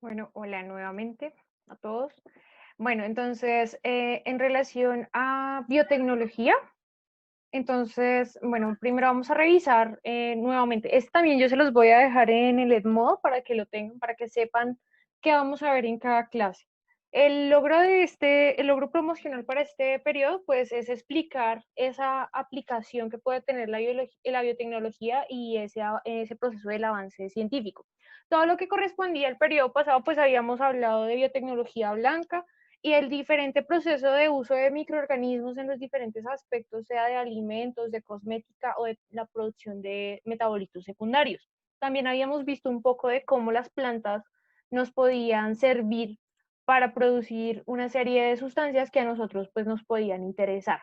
Bueno, hola nuevamente a todos. Bueno, entonces, en relación a biotecnología, entonces, bueno, primero vamos a revisar nuevamente. Este también yo se los voy a dejar en el Edmodo para que lo tengan, para que sepan qué vamos a ver en cada clase. El logro promocional para este periodo, pues, es explicar esa aplicación que puede tener la biotecnología y ese proceso del avance científico. Todo lo que correspondía al periodo pasado, pues habíamos hablado de biotecnología blanca, y el diferente proceso de uso de microorganismos en los diferentes aspectos, sea de alimentos, de cosmética o de la producción de metabolitos secundarios. También habíamos visto un poco de cómo las plantas nos podían servir para producir una serie de sustancias que a nosotros pues nos podían interesar.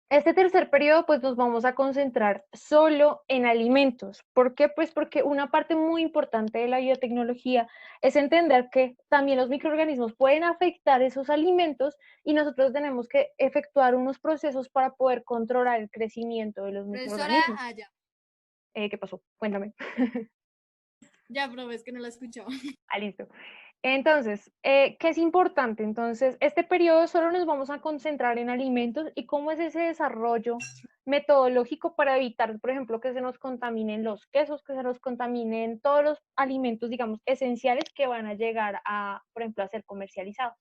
Este tercer periodo, pues nos vamos a concentrar solo en alimentos. ¿Por qué? Pues porque una parte muy importante de la biotecnología es entender que también los microorganismos pueden afectar esos alimentos y nosotros tenemos que efectuar unos procesos para poder controlar el crecimiento de los Profesora, microorganismos. ya. ¿Qué pasó? Cuéntame. Ya, profe, es que no la escuchaba. Ah, listo. Entonces, ¿qué es importante? Entonces, este periodo solo nos vamos a concentrar en alimentos y cómo es ese desarrollo metodológico para evitar, por ejemplo, que se nos contaminen los quesos, que se nos contaminen todos los alimentos, digamos, esenciales que van a llegar a, por ejemplo, a ser comercializados.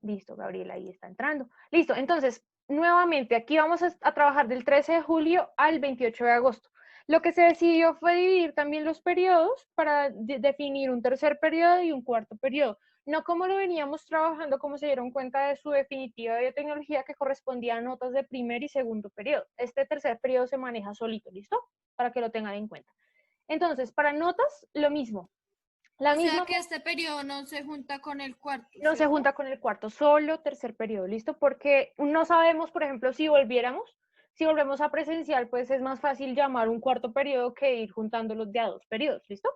Listo, Gabriela, ahí está entrando. Listo, entonces, nuevamente, aquí vamos a trabajar del 13 de julio al 28 de agosto. Lo que se decidió fue dividir también los periodos para definir un tercer periodo y un cuarto periodo. No como lo veníamos trabajando, como se dieron cuenta de su definitiva de biotecnología que correspondía a notas de primer y segundo periodo. Este tercer periodo se maneja solito, ¿listo? Para que lo tengan en cuenta. Entonces, para notas, lo mismo. La O sea misma que este periodo no se junta con el cuarto, no se ¿cierto? junta con el cuarto, solo tercer periodo, ¿listo? Porque no sabemos, por ejemplo, si volvemos a presencial, pues es más fácil llamar un cuarto periodo que ir juntándolos de a dos periodos, ¿listo?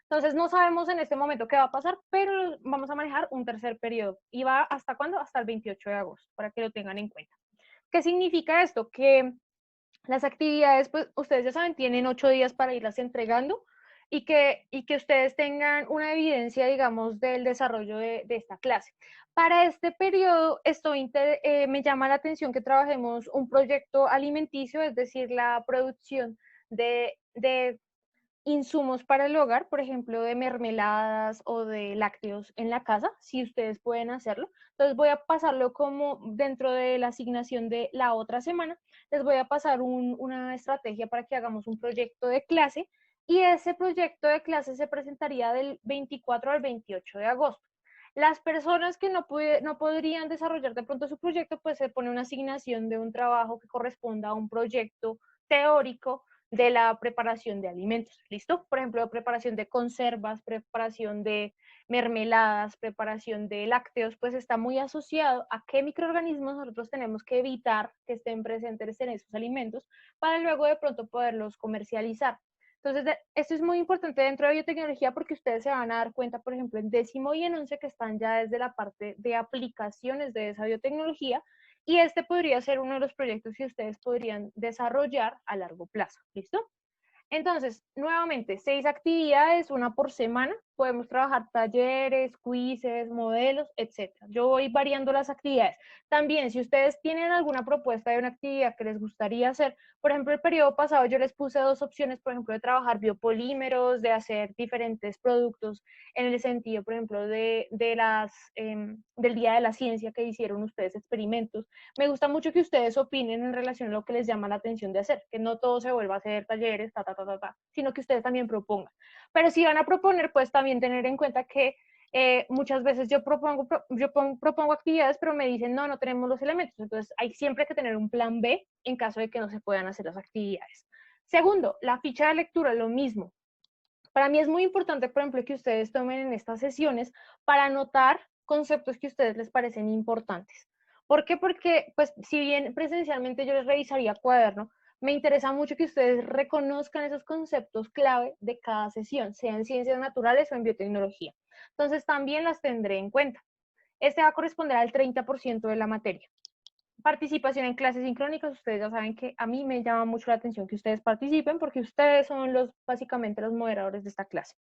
Entonces no sabemos en este momento qué va a pasar, pero vamos a manejar un tercer periodo. ¿Y va hasta cuándo? Hasta el 28 de agosto, para que lo tengan en cuenta. ¿Qué significa esto? Que las actividades, pues ustedes ya saben, tienen 8 días para irlas entregando y que ustedes tengan una evidencia, digamos, del desarrollo de esta clase. Para este periodo, me llama la atención que trabajemos un proyecto alimenticio, es decir, la producción de insumos para el hogar, por ejemplo, de mermeladas o de lácteos en la casa, si ustedes pueden hacerlo. Entonces voy a pasarlo como dentro de la asignación de la otra semana, les voy a pasar una estrategia para que hagamos un proyecto de clase y ese proyecto de clase se presentaría del 24 al 28 de agosto. Las personas que no podrían desarrollar de pronto su proyecto, pues se pone una asignación de un trabajo que corresponda a un proyecto teórico de la preparación de alimentos, ¿listo? Por ejemplo, preparación de conservas, preparación de mermeladas, preparación de lácteos, pues está muy asociado a qué microorganismos nosotros tenemos que evitar que estén presentes en esos alimentos para luego de pronto poderlos comercializar. Entonces, esto es muy importante dentro de biotecnología porque ustedes se van a dar cuenta, por ejemplo, en décimo y en 11 que están ya desde la parte de aplicaciones de esa biotecnología y este podría ser uno de los proyectos que ustedes podrían desarrollar a largo plazo. ¿Listo? Entonces, nuevamente, 6 actividades, una por semana. Podemos trabajar talleres, quizzes, modelos, etcétera. Yo voy variando las actividades. También, si ustedes tienen alguna propuesta de una actividad que les gustaría hacer, por ejemplo, el periodo pasado yo les puse dos opciones, por ejemplo, de trabajar biopolímeros, de hacer diferentes productos en el sentido, por ejemplo, del Día de la Ciencia que hicieron ustedes experimentos. Me gusta mucho que ustedes opinen en relación a lo que les llama la atención de hacer, que no todo se vuelva a hacer talleres, sino que ustedes también propongan. Pero si van a proponer, pues también tener en cuenta que muchas veces propongo actividades, pero me dicen, no, no tenemos los elementos. Entonces, hay siempre que tener un plan B en caso de que no se puedan hacer las actividades. Segundo, la ficha de lectura, lo mismo. Para mí es muy importante, por ejemplo, que ustedes tomen en estas sesiones para anotar conceptos que a ustedes les parecen importantes. ¿Por qué? Porque, pues, si bien presencialmente yo les revisaría cuaderno, me interesa mucho que ustedes reconozcan esos conceptos clave de cada sesión, sea en ciencias naturales o en biotecnología. Entonces, también las tendré en cuenta. Este va a corresponder al 30% de la materia. Participación en clases sincrónicas, ustedes ya saben que a mí me llama mucho la atención que ustedes participen porque ustedes son básicamente los moderadores de esta clase.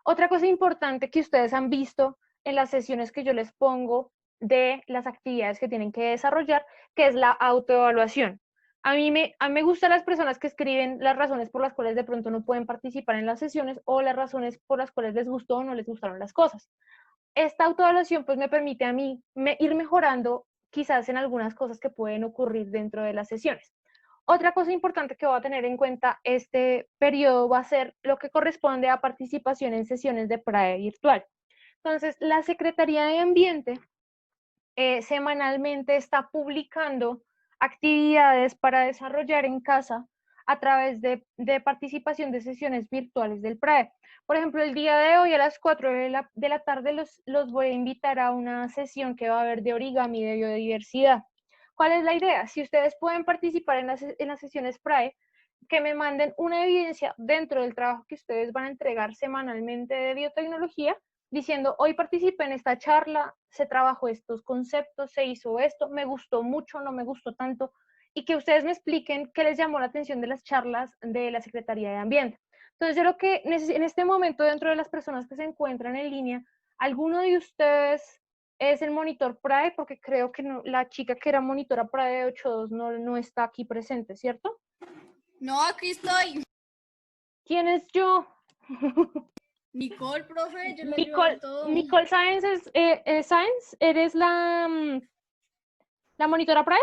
Otra cosa importante que ustedes han visto en las sesiones que yo les pongo de las actividades que tienen que desarrollar, que es la autoevaluación. A mí me gustan las personas que escriben las razones por las cuales de pronto no pueden participar en las sesiones o las razones por las cuales les gustó o no les gustaron las cosas. Esta autoevaluación pues me permite a mí ir mejorando quizás en algunas cosas que pueden ocurrir dentro de las sesiones. Otra cosa importante que voy a tener en cuenta este periodo va a ser lo que corresponde a participación en sesiones de PRAE virtual. Entonces, la Secretaría de Ambiente semanalmente está publicando actividades para desarrollar en casa a través de participación de sesiones virtuales del PRAE. Por ejemplo, el día de hoy a las 4 de la tarde los voy a invitar a una sesión que va a haber de origami de biodiversidad. ¿Cuál es la idea? Si ustedes pueden participar en las sesiones PRAE, que me manden una evidencia dentro del trabajo que ustedes van a entregar semanalmente de biotecnología, diciendo, hoy participé en esta charla, se trabajó estos conceptos, se hizo esto, me gustó mucho, no me gustó tanto, y que ustedes me expliquen qué les llamó la atención de las charlas de la Secretaría de Ambiente. Entonces, yo creo que en este momento, dentro de las personas que se encuentran en línea, ¿alguno de ustedes es el monitor PRAE? Porque creo que no, la chica que era monitora PRAE 8.2 no está aquí presente, ¿cierto? No, aquí estoy. ¿Quién es yo? Nicole, profe, yo le ayudo en todo. Nicole Sáenz, Sáenz, ¿eres la monitora PRAE?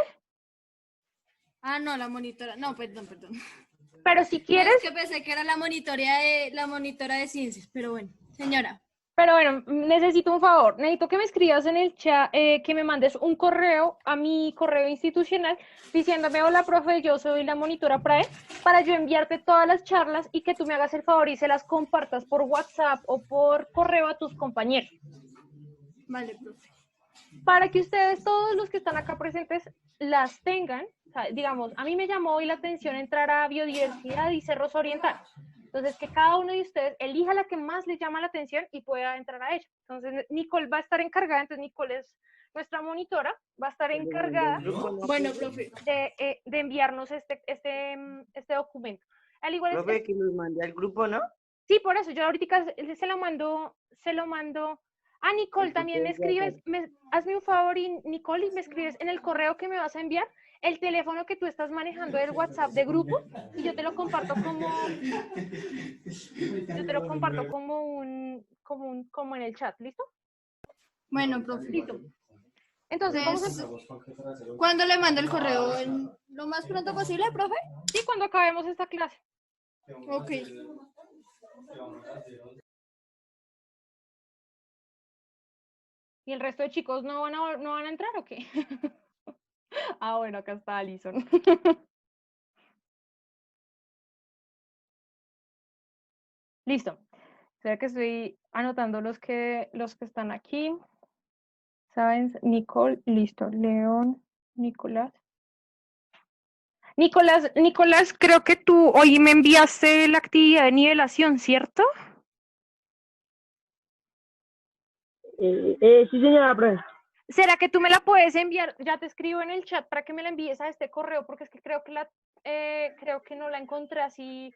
Ah, no, la monitora. No, perdón. Pero si No, quieres... es que pensé que era la monitora de ciencias, pero bueno, señora. Pero bueno, necesito un favor. Necesito que me escribas en el chat, que me mandes un correo a mi correo institucional diciéndome, hola, profe, yo soy la monitora PRAE, para yo enviarte todas las charlas y que tú me hagas el favor y se las compartas por WhatsApp o por correo a tus compañeros. Vale, profe. Para que ustedes, todos los que están acá presentes, las tengan. O sea, digamos, a mí me llamó hoy la atención entrar a biodiversidad y cerros orientales. Entonces, que cada uno de ustedes elija la que más les llama la atención y pueda entrar a ella. Entonces, Nicole va a estar encargada, entonces Nicole es nuestra monitora, va a estar encargada Bueno, profe. de enviarnos este documento. Al igual Profe, es que nos mande al grupo, ¿no? sí, por eso, yo ahorita se lo mando. Ah, Nicole, también me escribes, hazme un favor, Nicole, y me escribes en el correo que me vas a enviar el teléfono que tú estás manejando del WhatsApp de grupo y yo te lo comparto como en el chat, ¿listo? Bueno, profe. Listo. Entonces, vamos a... ¿Cuándo le mando el correo? ¿Lo más pronto posible, profe? Sí, cuando acabemos esta clase. Ok. ¿Y el resto de chicos no van a entrar o qué? Ah, bueno, acá está Alison. Listo. O sea que estoy anotando los que están aquí. ¿Saben? Nicole, listo. León, Nicolás. Nicolás, creo que tú hoy me enviaste la actividad de nivelación, ¿cierto? Sí, señora, profe. ¿Será que tú me la puedes enviar? Ya te escribo en el chat para que me la envíes a este correo, porque es que creo que no la encontré así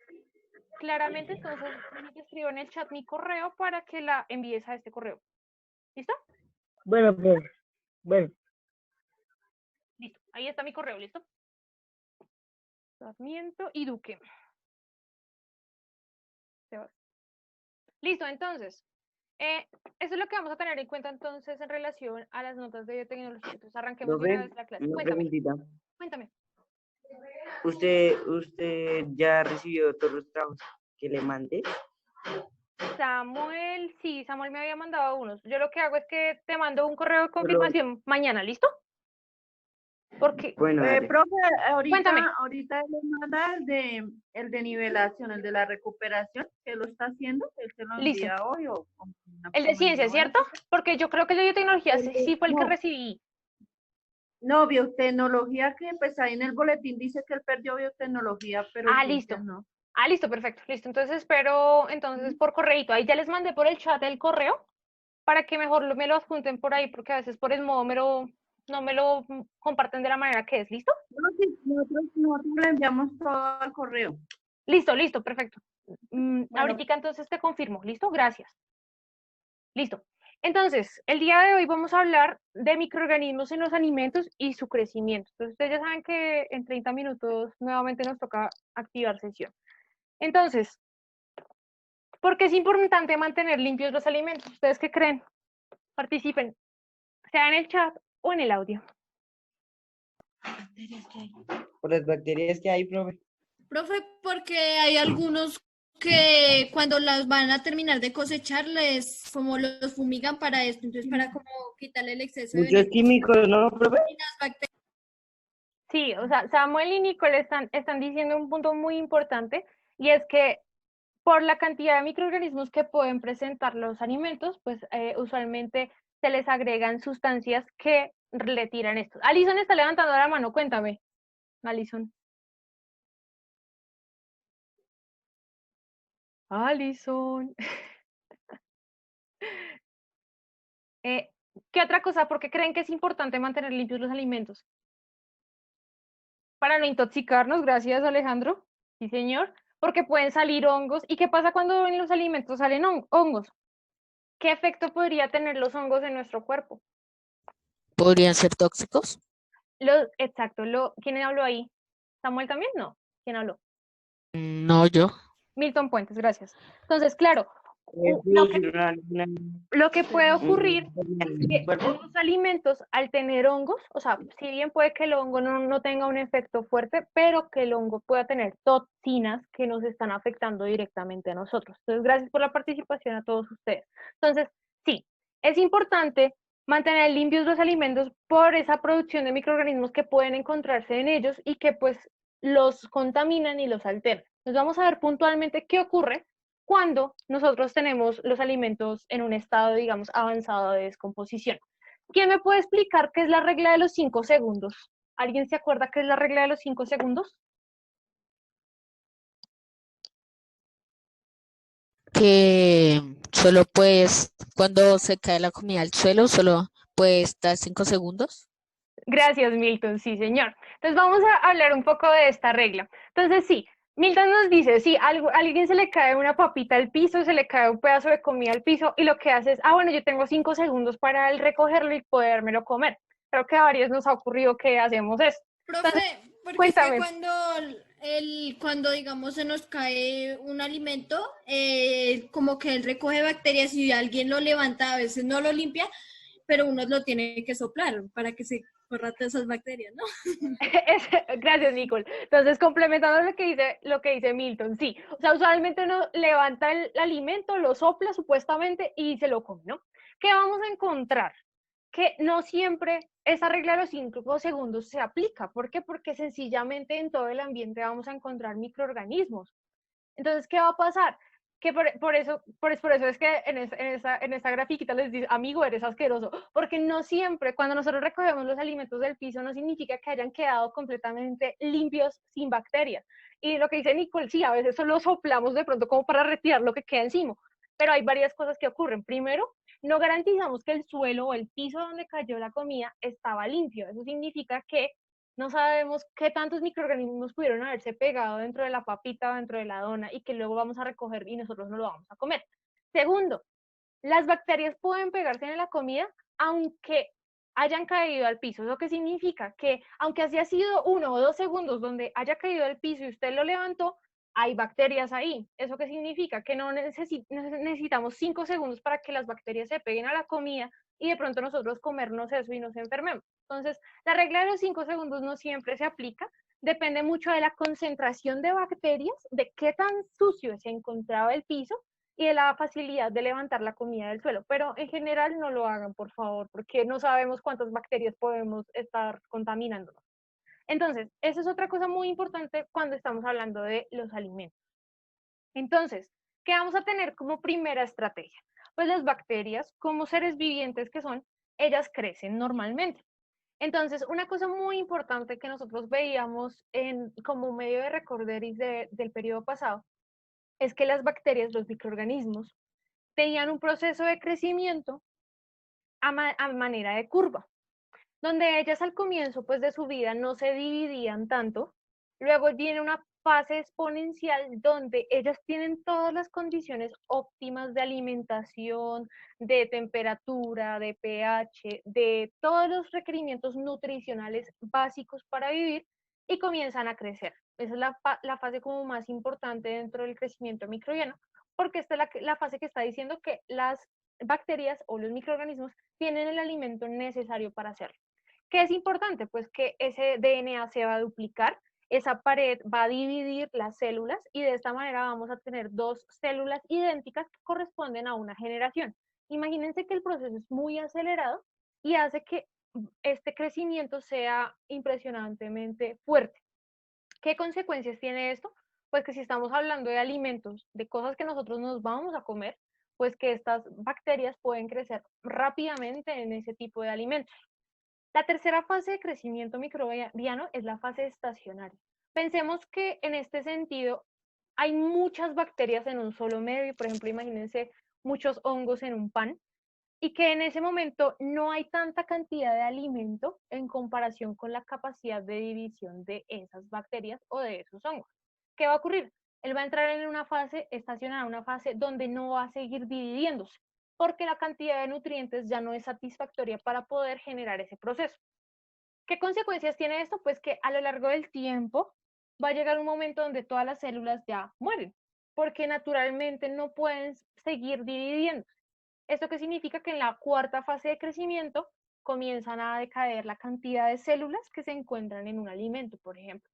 claramente, entonces te escribo en el chat mi correo para que la envíes a este correo. ¿Listo? Bueno, profe. Bueno. Listo, ahí está mi correo, ¿listo? Sarmiento y Duque. Listo, entonces, eso es lo que vamos a tener en cuenta entonces en relación a las notas de biotecnología. Entonces arranquemos de una vez la clase. Una Cuéntame. preguntita. Cuéntame. ¿Usted ya recibió todos los trabajos que le mandé? Samuel, sí, Samuel me había mandado unos. Yo lo que hago es que te mando un correo de confirmación mañana, ¿listo? Porque, Bueno, profe, Cuéntame. ahorita le manda el de nivelación, el de la recuperación, que lo está haciendo, él se lo Listo. envía hoy El de ciencia, ¿cierto? Porque yo creo que el de biotecnología sí fue el que No. recibí. No, biotecnología, que pues ahí en el boletín dice que él perdió biotecnología, pero Listo. no. Listo, perfecto. Listo. Entonces espero por correíto. Ahí ya les mandé por el chat el correo para que mejor me lo adjunten por ahí, porque a veces por el modo no me lo comparten de la manera que es. ¿Listo? No, sí, nosotros le enviamos todo al correo. Listo, perfecto. Bueno, Ahorita entonces te confirmo, ¿listo? Gracias. Listo. Entonces, el día de hoy vamos a hablar de microorganismos en los alimentos y su crecimiento. Entonces, ustedes ya saben que en 30 minutos nuevamente nos toca activar sesión. Entonces, ¿por qué es importante mantener limpios los alimentos? ¿Ustedes qué creen? Participen, sea en el chat o en el audio. Por las bacterias que hay, profe. Profe, porque hay algunos que cuando las van a terminar de cosechar, les como los fumigan para esto, entonces para como quitarle el exceso de Muchos veneno químicos, ¿no, profe? y las bacterias. Sí, o sea, Samuel y Nicole están diciendo un punto muy importante y es que por la cantidad de microorganismos que pueden presentar los alimentos, pues usualmente se les agregan sustancias que le tiran esto. Alison está levantando la mano, cuéntame, Alison. Alison. ¿Qué otra cosa? ¿Por qué creen que es importante mantener limpios los alimentos? Para no intoxicarnos, gracias Alejandro. Sí, señor. Porque pueden salir hongos. ¿Y qué pasa cuando en los alimentos salen hongos? ¿Qué efecto podría tener los hongos en nuestro cuerpo? ¿Podrían ser tóxicos? Exacto. ¿Quién habló ahí? ¿Samuel también? No. ¿Quién habló? No, yo. Milton Puentes, gracias. Entonces, claro, lo que puede ocurrir es que los alimentos, al tener hongos, o sea, si bien puede que el hongo no tenga un efecto fuerte, pero que el hongo pueda tener toxinas que nos están afectando directamente a nosotros. Entonces, gracias por la participación a todos ustedes. Entonces, sí, es importante mantener limpios los alimentos por esa producción de microorganismos que pueden encontrarse en ellos y que pues los contaminan y los alteran. Nos vamos a ver puntualmente qué ocurre cuando nosotros tenemos los alimentos en un estado, digamos, avanzado de descomposición. ¿Quién me puede explicar qué es la regla de los 5 segundos? ¿Alguien se acuerda qué es la regla de los 5 segundos? Que solo puedes, cuando se cae la comida al suelo, solo puede estar 5 segundos. Gracias, Milton. Sí, señor. Entonces vamos a hablar un poco de esta regla. Entonces, sí, Milton nos dice, si a alguien se le cae una papita al piso, se le cae un pedazo de comida al piso y lo que hace es, bueno, yo tengo 5 segundos para recogerlo y podérmelo comer. Creo que a varios nos ha ocurrido que hacemos eso. Profe, Entonces, porque cuéntame. es que cuando digamos se nos cae un alimento, como que él recoge bacterias y alguien lo levanta, a veces no lo limpia, pero uno lo tiene que soplar para que se corra todas esas bacterias, ¿no? Gracias, Nicole. Entonces, complementando lo que dice Milton, sí. O sea, usualmente uno levanta el alimento, lo sopla supuestamente y se lo come, ¿no? ¿Qué vamos a encontrar? Que no siempre esa regla de los 5 segundos se aplica. ¿Por qué? Porque sencillamente en todo el ambiente vamos a encontrar microorganismos. Entonces, ¿qué va a pasar? Que por eso es que en esta grafiquita les dice, amigo, eres asqueroso, porque no siempre, cuando nosotros recogemos los alimentos del piso, no significa que hayan quedado completamente limpios, sin bacterias. Y lo que dice Nicole, sí, a veces solo soplamos de pronto como para retirar lo que queda encima, pero hay varias cosas que ocurren. Primero, no garantizamos que el suelo o el piso donde cayó la comida estaba limpio. Eso significa que no sabemos qué tantos microorganismos pudieron haberse pegado dentro de la papita o dentro de la dona y que luego vamos a recoger y nosotros no lo vamos a comer. Segundo, las bacterias pueden pegarse en la comida aunque hayan caído al piso. ¿Eso qué significa? Que aunque haya sido 1 o 2 segundos donde haya caído al piso y usted lo levantó, hay bacterias ahí. ¿Eso qué significa? Que no necesitamos 5 segundos para que las bacterias se peguen a la comida y de pronto nosotros comernos eso y nos enfermemos. Entonces, la regla de los 5 segundos no siempre se aplica, depende mucho de la concentración de bacterias, de qué tan sucio se encontraba el piso y de la facilidad de levantar la comida del suelo. Pero en general no lo hagan, por favor, porque no sabemos cuántas bacterias podemos estar contaminándonos. Entonces, esa es otra cosa muy importante cuando estamos hablando de los alimentos. Entonces, ¿qué vamos a tener como primera estrategia? Pues las bacterias, como seres vivientes que son, ellas crecen normalmente. Entonces, una cosa muy importante que nosotros veíamos como medio de recorderis del periodo pasado es que las bacterias, los microorganismos, tenían un proceso de crecimiento a manera de curva, donde ellas al comienzo pues, de su vida no se dividían tanto, Luego viene una fase exponencial donde ellas tienen todas las condiciones óptimas de alimentación, de temperatura, de pH, de todos los requerimientos nutricionales básicos para vivir y comienzan a crecer. Esa es la fase como más importante dentro del crecimiento microbiano, porque esta es la fase que está diciendo que las bacterias o los microorganismos tienen el alimento necesario para hacerlo. ¿Qué es importante? Pues que ese DNA se va a duplicar, esa pared va a dividir las células y de esta manera vamos a tener dos células idénticas que corresponden a una generación. Imagínense que el proceso es muy acelerado y hace que este crecimiento sea impresionantemente fuerte. ¿Qué consecuencias tiene esto? Pues que si estamos hablando de alimentos, de cosas que nosotros nos vamos a comer, pues que estas bacterias pueden crecer rápidamente en ese tipo de alimentos. La tercera fase de crecimiento microbiano es la fase estacionaria. Pensemos que en este sentido hay muchas bacterias en un solo medio, por ejemplo, imagínense muchos hongos en un pan, y que en ese momento no hay tanta cantidad de alimento en comparación con la capacidad de división de esas bacterias o de esos hongos. ¿Qué va a ocurrir? Él va a entrar en una fase estacionaria, una fase donde no va a seguir dividiéndose, porque la cantidad de nutrientes ya no es satisfactoria para poder generar ese proceso. ¿Qué consecuencias tiene esto? Pues que a lo largo del tiempo va a llegar un momento donde todas las células ya mueren, porque naturalmente no pueden seguir dividiendo. ¿Esto qué significa? Que en la cuarta fase de crecimiento comienzan a decaer la cantidad de células que se encuentran en un alimento, por ejemplo.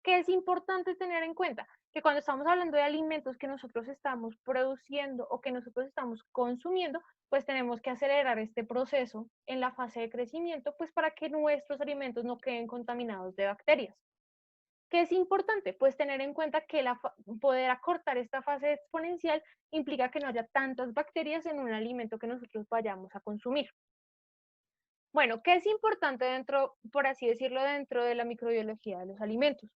¿Qué es importante tener en cuenta? Que cuando estamos hablando de alimentos que nosotros estamos produciendo o que nosotros estamos consumiendo, pues tenemos que acelerar este proceso en la fase de crecimiento, pues para que nuestros alimentos no queden contaminados de bacterias. ¿Qué es importante? Pues tener en cuenta que poder acortar esta fase exponencial implica que no haya tantas bacterias en un alimento que nosotros vayamos a consumir. Bueno, ¿qué es importante dentro, por así decirlo, dentro de la microbiología de los alimentos?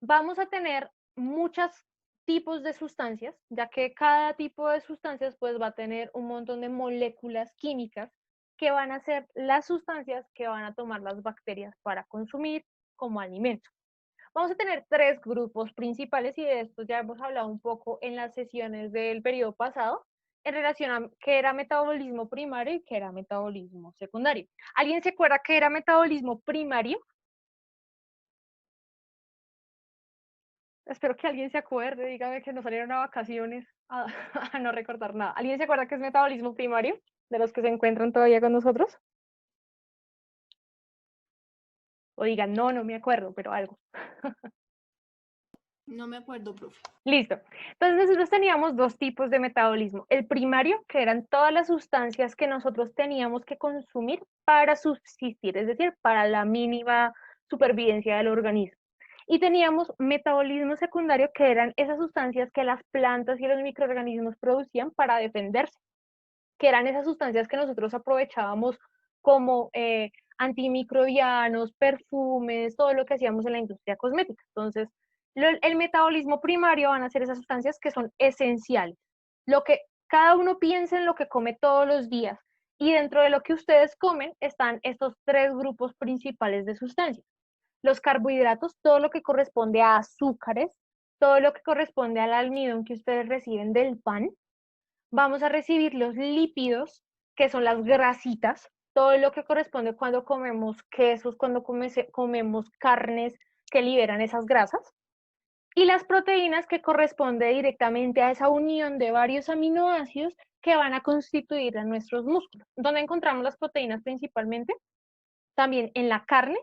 Vamos a tener muchos tipos de sustancias, ya que cada tipo de sustancias pues va a tener un montón de moléculas químicas que van a ser las sustancias que van a tomar las bacterias para consumir como alimento. Vamos a tener tres grupos principales y de esto ya hemos hablado un poco en las sesiones del periodo pasado en relación a qué era metabolismo primario y qué era metabolismo secundario. ¿Alguien se acuerda qué era metabolismo primario? Espero que alguien se acuerde, dígame que no salieron a vacaciones a no recordar nada. ¿Alguien se acuerda qué es metabolismo primario? De los que se encuentran todavía con nosotros. O digan, no, no me acuerdo, pero algo. No me acuerdo, profe. Listo. Entonces nosotros teníamos dos tipos de metabolismo. El primario, que eran todas las sustancias que nosotros teníamos que consumir para subsistir, es decir, para la mínima supervivencia del organismo. Y teníamos metabolismo secundario, que eran esas sustancias que las plantas y los microorganismos producían para defenderse, que eran esas sustancias que nosotros aprovechábamos como antimicrobianos, perfumes, todo lo que hacíamos en la industria cosmética. Entonces, el metabolismo primario van a ser esas sustancias que son esenciales. Lo que cada uno piensa en lo que come todos los días. Y dentro de lo que ustedes comen están estos tres grupos principales de sustancias. Los carbohidratos, todo lo que corresponde a azúcares, todo lo que corresponde al almidón que ustedes reciben del pan. Vamos a recibir los lípidos, que son las grasitas, todo lo que corresponde cuando comemos quesos, cuando comemos carnes que liberan esas grasas. Y las proteínas, que corresponde directamente a esa unión de varios aminoácidos que van a constituir a nuestros músculos. ¿Dónde encontramos las proteínas principalmente? También en la carne,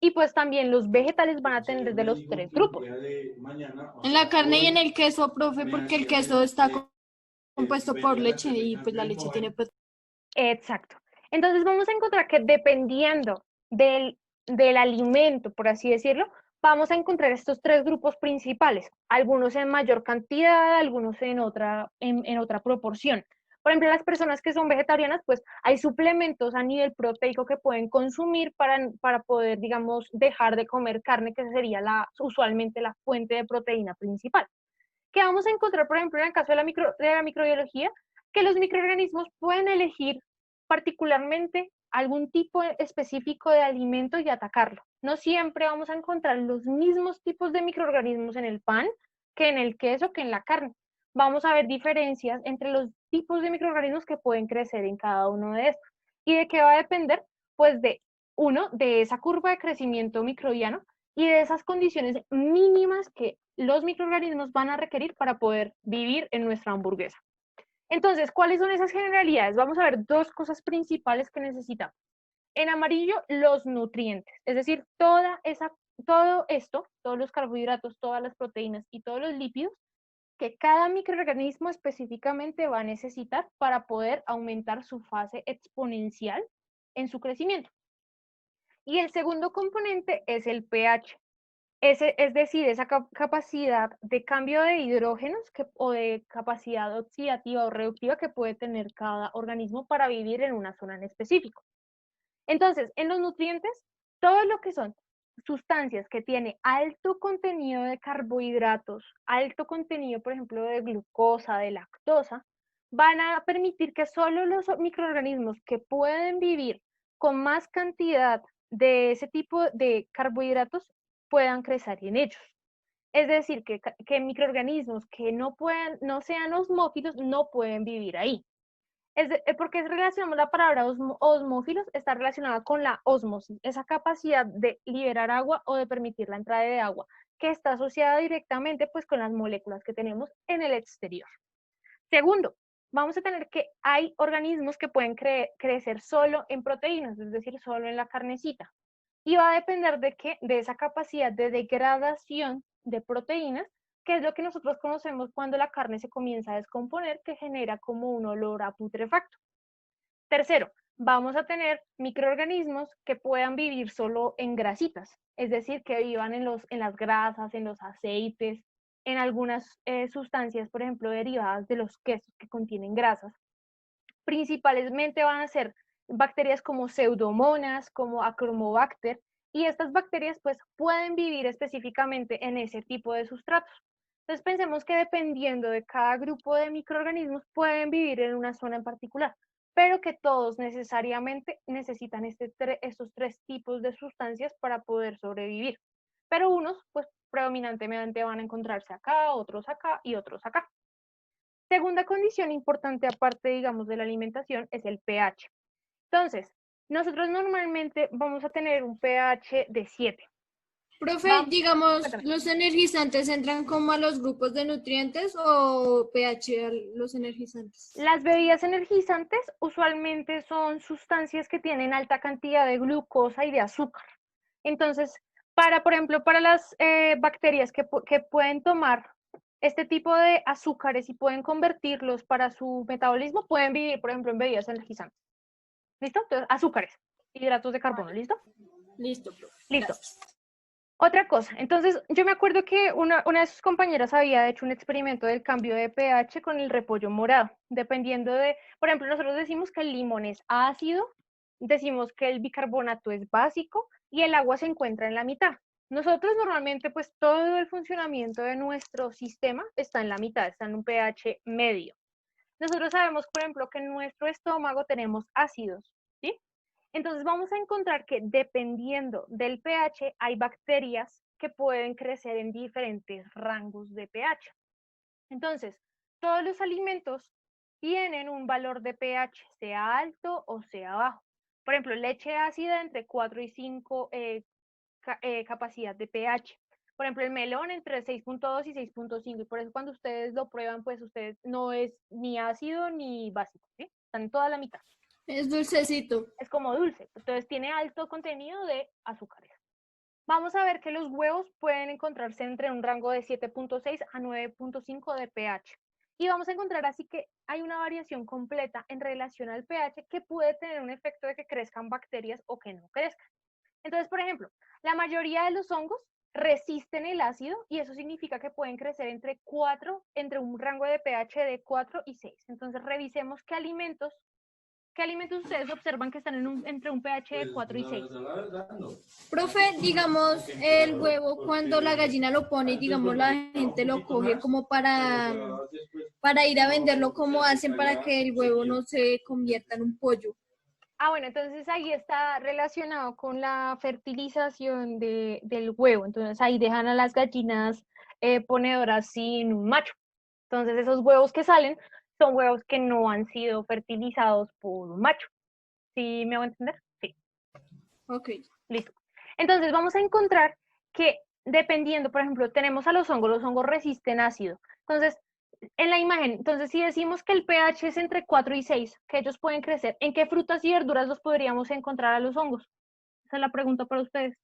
y pues también los vegetales van a tener de los tres grupos. En la carne y en el queso, profe, porque el queso está compuesto por leche y pues la leche tiene proteína. Exacto. Entonces vamos a encontrar que dependiendo del alimento, por así decirlo, vamos a encontrar estos tres grupos principales, algunos en mayor cantidad, algunos en otra proporción. Por ejemplo, las personas que son vegetarianas, pues hay suplementos a nivel proteico que pueden consumir para poder, digamos, dejar de comer carne, que sería usualmente la fuente de proteína principal. ¿Qué vamos a encontrar, por ejemplo, en el caso de la microbiología? Que los microorganismos pueden elegir particularmente algún tipo específico de alimento y atacarlo. No siempre vamos a encontrar los mismos tipos de microorganismos en el pan que en el queso, que en la carne. Vamos a ver diferencias entre los tipos de microorganismos que pueden crecer en cada uno de estos. ¿Y de qué va a depender? Pues de esa curva de crecimiento microbiano y de esas condiciones mínimas que los microorganismos van a requerir para poder vivir en nuestra hamburguesa. Entonces, ¿cuáles son esas generalidades? Vamos a ver dos cosas principales que necesitamos. En amarillo, los nutrientes, es decir, todo esto, todos los carbohidratos, todas las proteínas y todos los lípidos que cada microorganismo específicamente va a necesitar para poder aumentar su fase exponencial en su crecimiento. Y el segundo componente es el pH, es decir, esa capacidad de cambio de hidrógenos o de capacidad oxidativa o reductiva que puede tener cada organismo para vivir en una zona en específico. Entonces, en los nutrientes, todo lo que son sustancias que tienen alto contenido de carbohidratos, alto contenido, por ejemplo, de glucosa, de lactosa, van a permitir que solo los microorganismos que pueden vivir con más cantidad de ese tipo de carbohidratos puedan crecer en ellos. Es decir, que microorganismos que no sean osmófilos no pueden vivir ahí. Porque relacionamos la palabra osmófilos, está relacionada con la ósmosis, esa capacidad de liberar agua o de permitir la entrada de agua, que está asociada directamente pues con las moléculas que tenemos en el exterior. Segundo, vamos a tener que hay organismos que pueden crecer solo en proteínas, es decir, solo en la carnecita. Y va a depender de qué, de esa capacidad de degradación de proteínas, que es lo que nosotros conocemos cuando la carne se comienza a descomponer, que genera como un olor a putrefacto. Tercero, vamos a tener microorganismos que puedan vivir solo en grasitas, es decir, que vivan en las grasas, en los aceites, en algunas sustancias, por ejemplo, derivadas de los quesos que contienen grasas. Principalmente van a ser bacterias como pseudomonas, como Achromobacter, y estas bacterias pues pueden vivir específicamente en ese tipo de sustratos. Entonces pensemos que dependiendo de cada grupo de microorganismos pueden vivir en una zona en particular, pero que todos necesariamente necesitan estos tres tipos de sustancias para poder sobrevivir. Pero unos pues predominantemente van a encontrarse acá, otros acá y otros acá. Segunda condición importante aparte, digamos, de la alimentación es el pH. Entonces, nosotros normalmente vamos a tener un pH de 7. Profe, digamos, ¿los energizantes entran como a los grupos de nutrientes o pH a los energizantes? Las bebidas energizantes usualmente son sustancias que tienen alta cantidad de glucosa y de azúcar. Entonces, por ejemplo, para las bacterias que pueden tomar este tipo de azúcares y pueden convertirlos para su metabolismo, pueden vivir, por ejemplo, en bebidas energizantes. ¿Listo? Entonces, azúcares, hidratos de carbono, ¿listo? Listo, profe. Listo. Otra cosa, entonces yo me acuerdo que una de sus compañeras había hecho un experimento del cambio de pH con el repollo morado, dependiendo de, por ejemplo, nosotros decimos que el limón es ácido, decimos que el bicarbonato es básico y el agua se encuentra en la mitad. Nosotros normalmente pues todo el funcionamiento de nuestro sistema está en la mitad, está en un pH medio. Nosotros sabemos, por ejemplo, que en nuestro estómago tenemos ácidos, ¿sí? Entonces vamos a encontrar que dependiendo del pH hay bacterias que pueden crecer en diferentes rangos de pH. Entonces, todos los alimentos tienen un valor de pH, sea alto o sea bajo. Por ejemplo, leche ácida entre 4 y 5 capacidad de pH. Por ejemplo, el melón entre 6.2 y 6.5. Y por eso cuando ustedes lo prueban, pues ustedes no es ni ácido ni básico, ¿sí? Están en toda la mitad. Es dulcecito. Es como dulce, entonces tiene alto contenido de azúcares. Vamos a ver que los huevos pueden encontrarse entre un rango de 7.6 a 9.5 de pH. Y vamos a encontrar así que hay una variación completa en relación al pH que puede tener un efecto de que crezcan bacterias o que no crezcan. Entonces, por ejemplo, la mayoría de los hongos resisten el ácido y eso significa que pueden crecer entre un rango de pH de 4 y 6. Entonces, revisemos qué alimentos ustedes observan que están entre un pH de 4 y 6. Profe, digamos, el huevo, cuando la gallina lo pone, digamos, la gente lo coge como para ir a venderlo, ¿cómo hacen para que el huevo no se convierta en un pollo? Bueno, entonces ahí está relacionado con la fertilización del huevo. Entonces ahí dejan a las gallinas ponedoras sin un macho. Entonces esos huevos que salen son huevos que no han sido fertilizados por un macho. ¿Sí me hago entender? Sí, Ok. listo. Entonces vamos a encontrar que dependiendo, por ejemplo, tenemos a los hongos resisten ácido. Entonces, en la imagen, entonces si decimos que el pH es entre 4 y 6, que ellos pueden crecer, ¿en qué frutas y verduras los podríamos encontrar a los hongos? Esa es la pregunta para ustedes.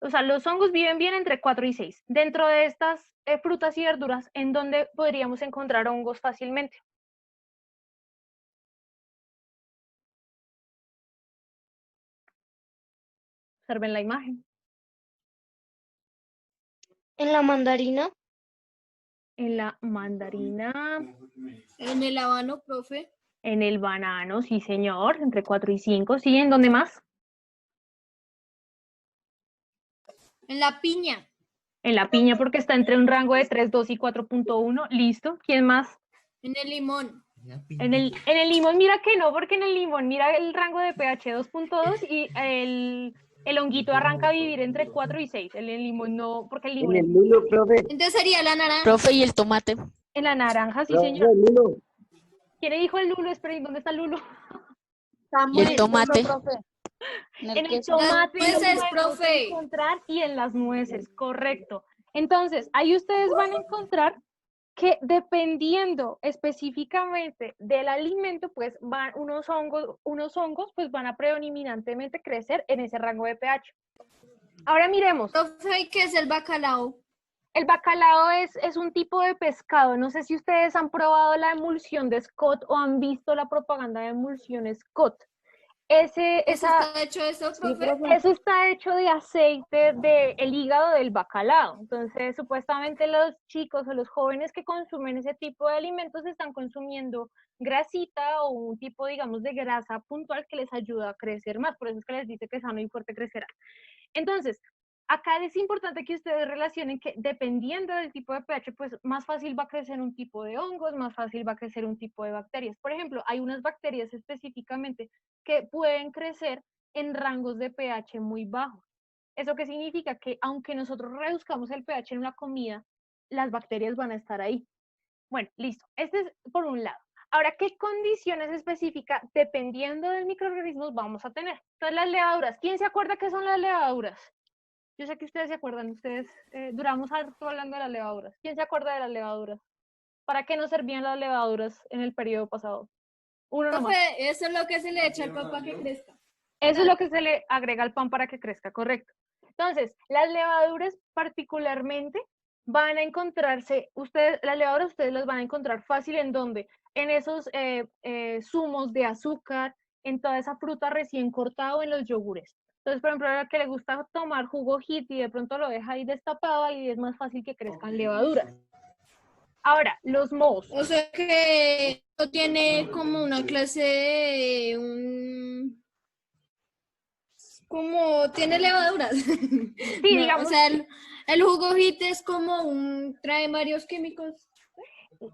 O sea, los hongos viven bien entre 4 y 6. Dentro de estas frutas y verduras, ¿en dónde podríamos encontrar hongos fácilmente? Observen la imagen. En la mandarina, En la mandarina, En el habano, profe. en el banano, sí señor, entre 4 y 5. ¿Sí? ¿En dónde más? En la piña. En la piña porque está entre un rango de 3,2 y 4,1. Listo. ¿Quién más? En el limón. En el limón, mira que no, porque en el limón, mira el rango de pH 2,2 y el honguito arranca a vivir entre 4 y 6. El limón no, porque el limón En es el lulo, profe. Entonces sería la naranja. Profe, ¿y el tomate? en la naranja, sí Profe, señor. el lulo. ¿Quién le dijo el lulo? Espera, ¿y dónde está el lulo? ¿Y el tomate? En el queso. tomate lo Las nueces, podemos profe. encontrar y en las nueces, correcto. Entonces, ahí ustedes van a encontrar que dependiendo específicamente del alimento, pues van unos hongos pues van a predominantemente crecer en ese rango de pH. Ahora miremos, Profe, ¿y qué es el bacalao? el bacalao es un tipo de pescado. No sé si ustedes han probado la emulsión de Scott o han visto la propaganda de emulsión Scott. ¿Eso está hecho de eso, profe? Eso está hecho de aceite del hígado del bacalao. Entonces, supuestamente los chicos o los jóvenes que consumen ese tipo de alimentos están consumiendo grasita o un tipo, digamos, de grasa puntual que les ayuda a crecer más. Por eso es que les dice que sano y fuerte crecerá. Entonces, acá es importante que ustedes relacionen que dependiendo del tipo de pH, pues más fácil va a crecer un tipo de hongos, más fácil va a crecer un tipo de bacterias. Por ejemplo, hay unas bacterias específicamente que pueden crecer en rangos de pH muy bajos. ¿Eso qué significa? Que aunque nosotros reduzcamos el pH en una comida, las bacterias van a estar ahí. Bueno, listo. Este es por un lado. Ahora, ¿qué condiciones específicas, dependiendo del microorganismo, vamos a tener? Entonces, las levaduras. ¿Quién se acuerda qué son las levaduras? Yo sé que ustedes se acuerdan, ustedes duramos harto hablando de las levaduras. ¿Quién se acuerda de las levaduras? ¿Para qué nos servían las levaduras en el periodo pasado? Uno nomás. Profe, eso es lo que se le echa al papá que crezca. Eso es lo que se le agrega al pan para que crezca, correcto. Entonces, las levaduras particularmente van a encontrarse, las levaduras ustedes las van a encontrar fácil en donde, en esos zumos de azúcar, en toda esa fruta recién cortada o en los yogures. Entonces, por ejemplo, a la que le gusta tomar jugo hit y de pronto lo deja ahí destapado y es más fácil que crezcan levaduras. Ahora, los mohos. O sea que no tiene como una clase de como tiene levaduras. Sí, No, digamos. o sea, el jugo hit es como trae varios químicos.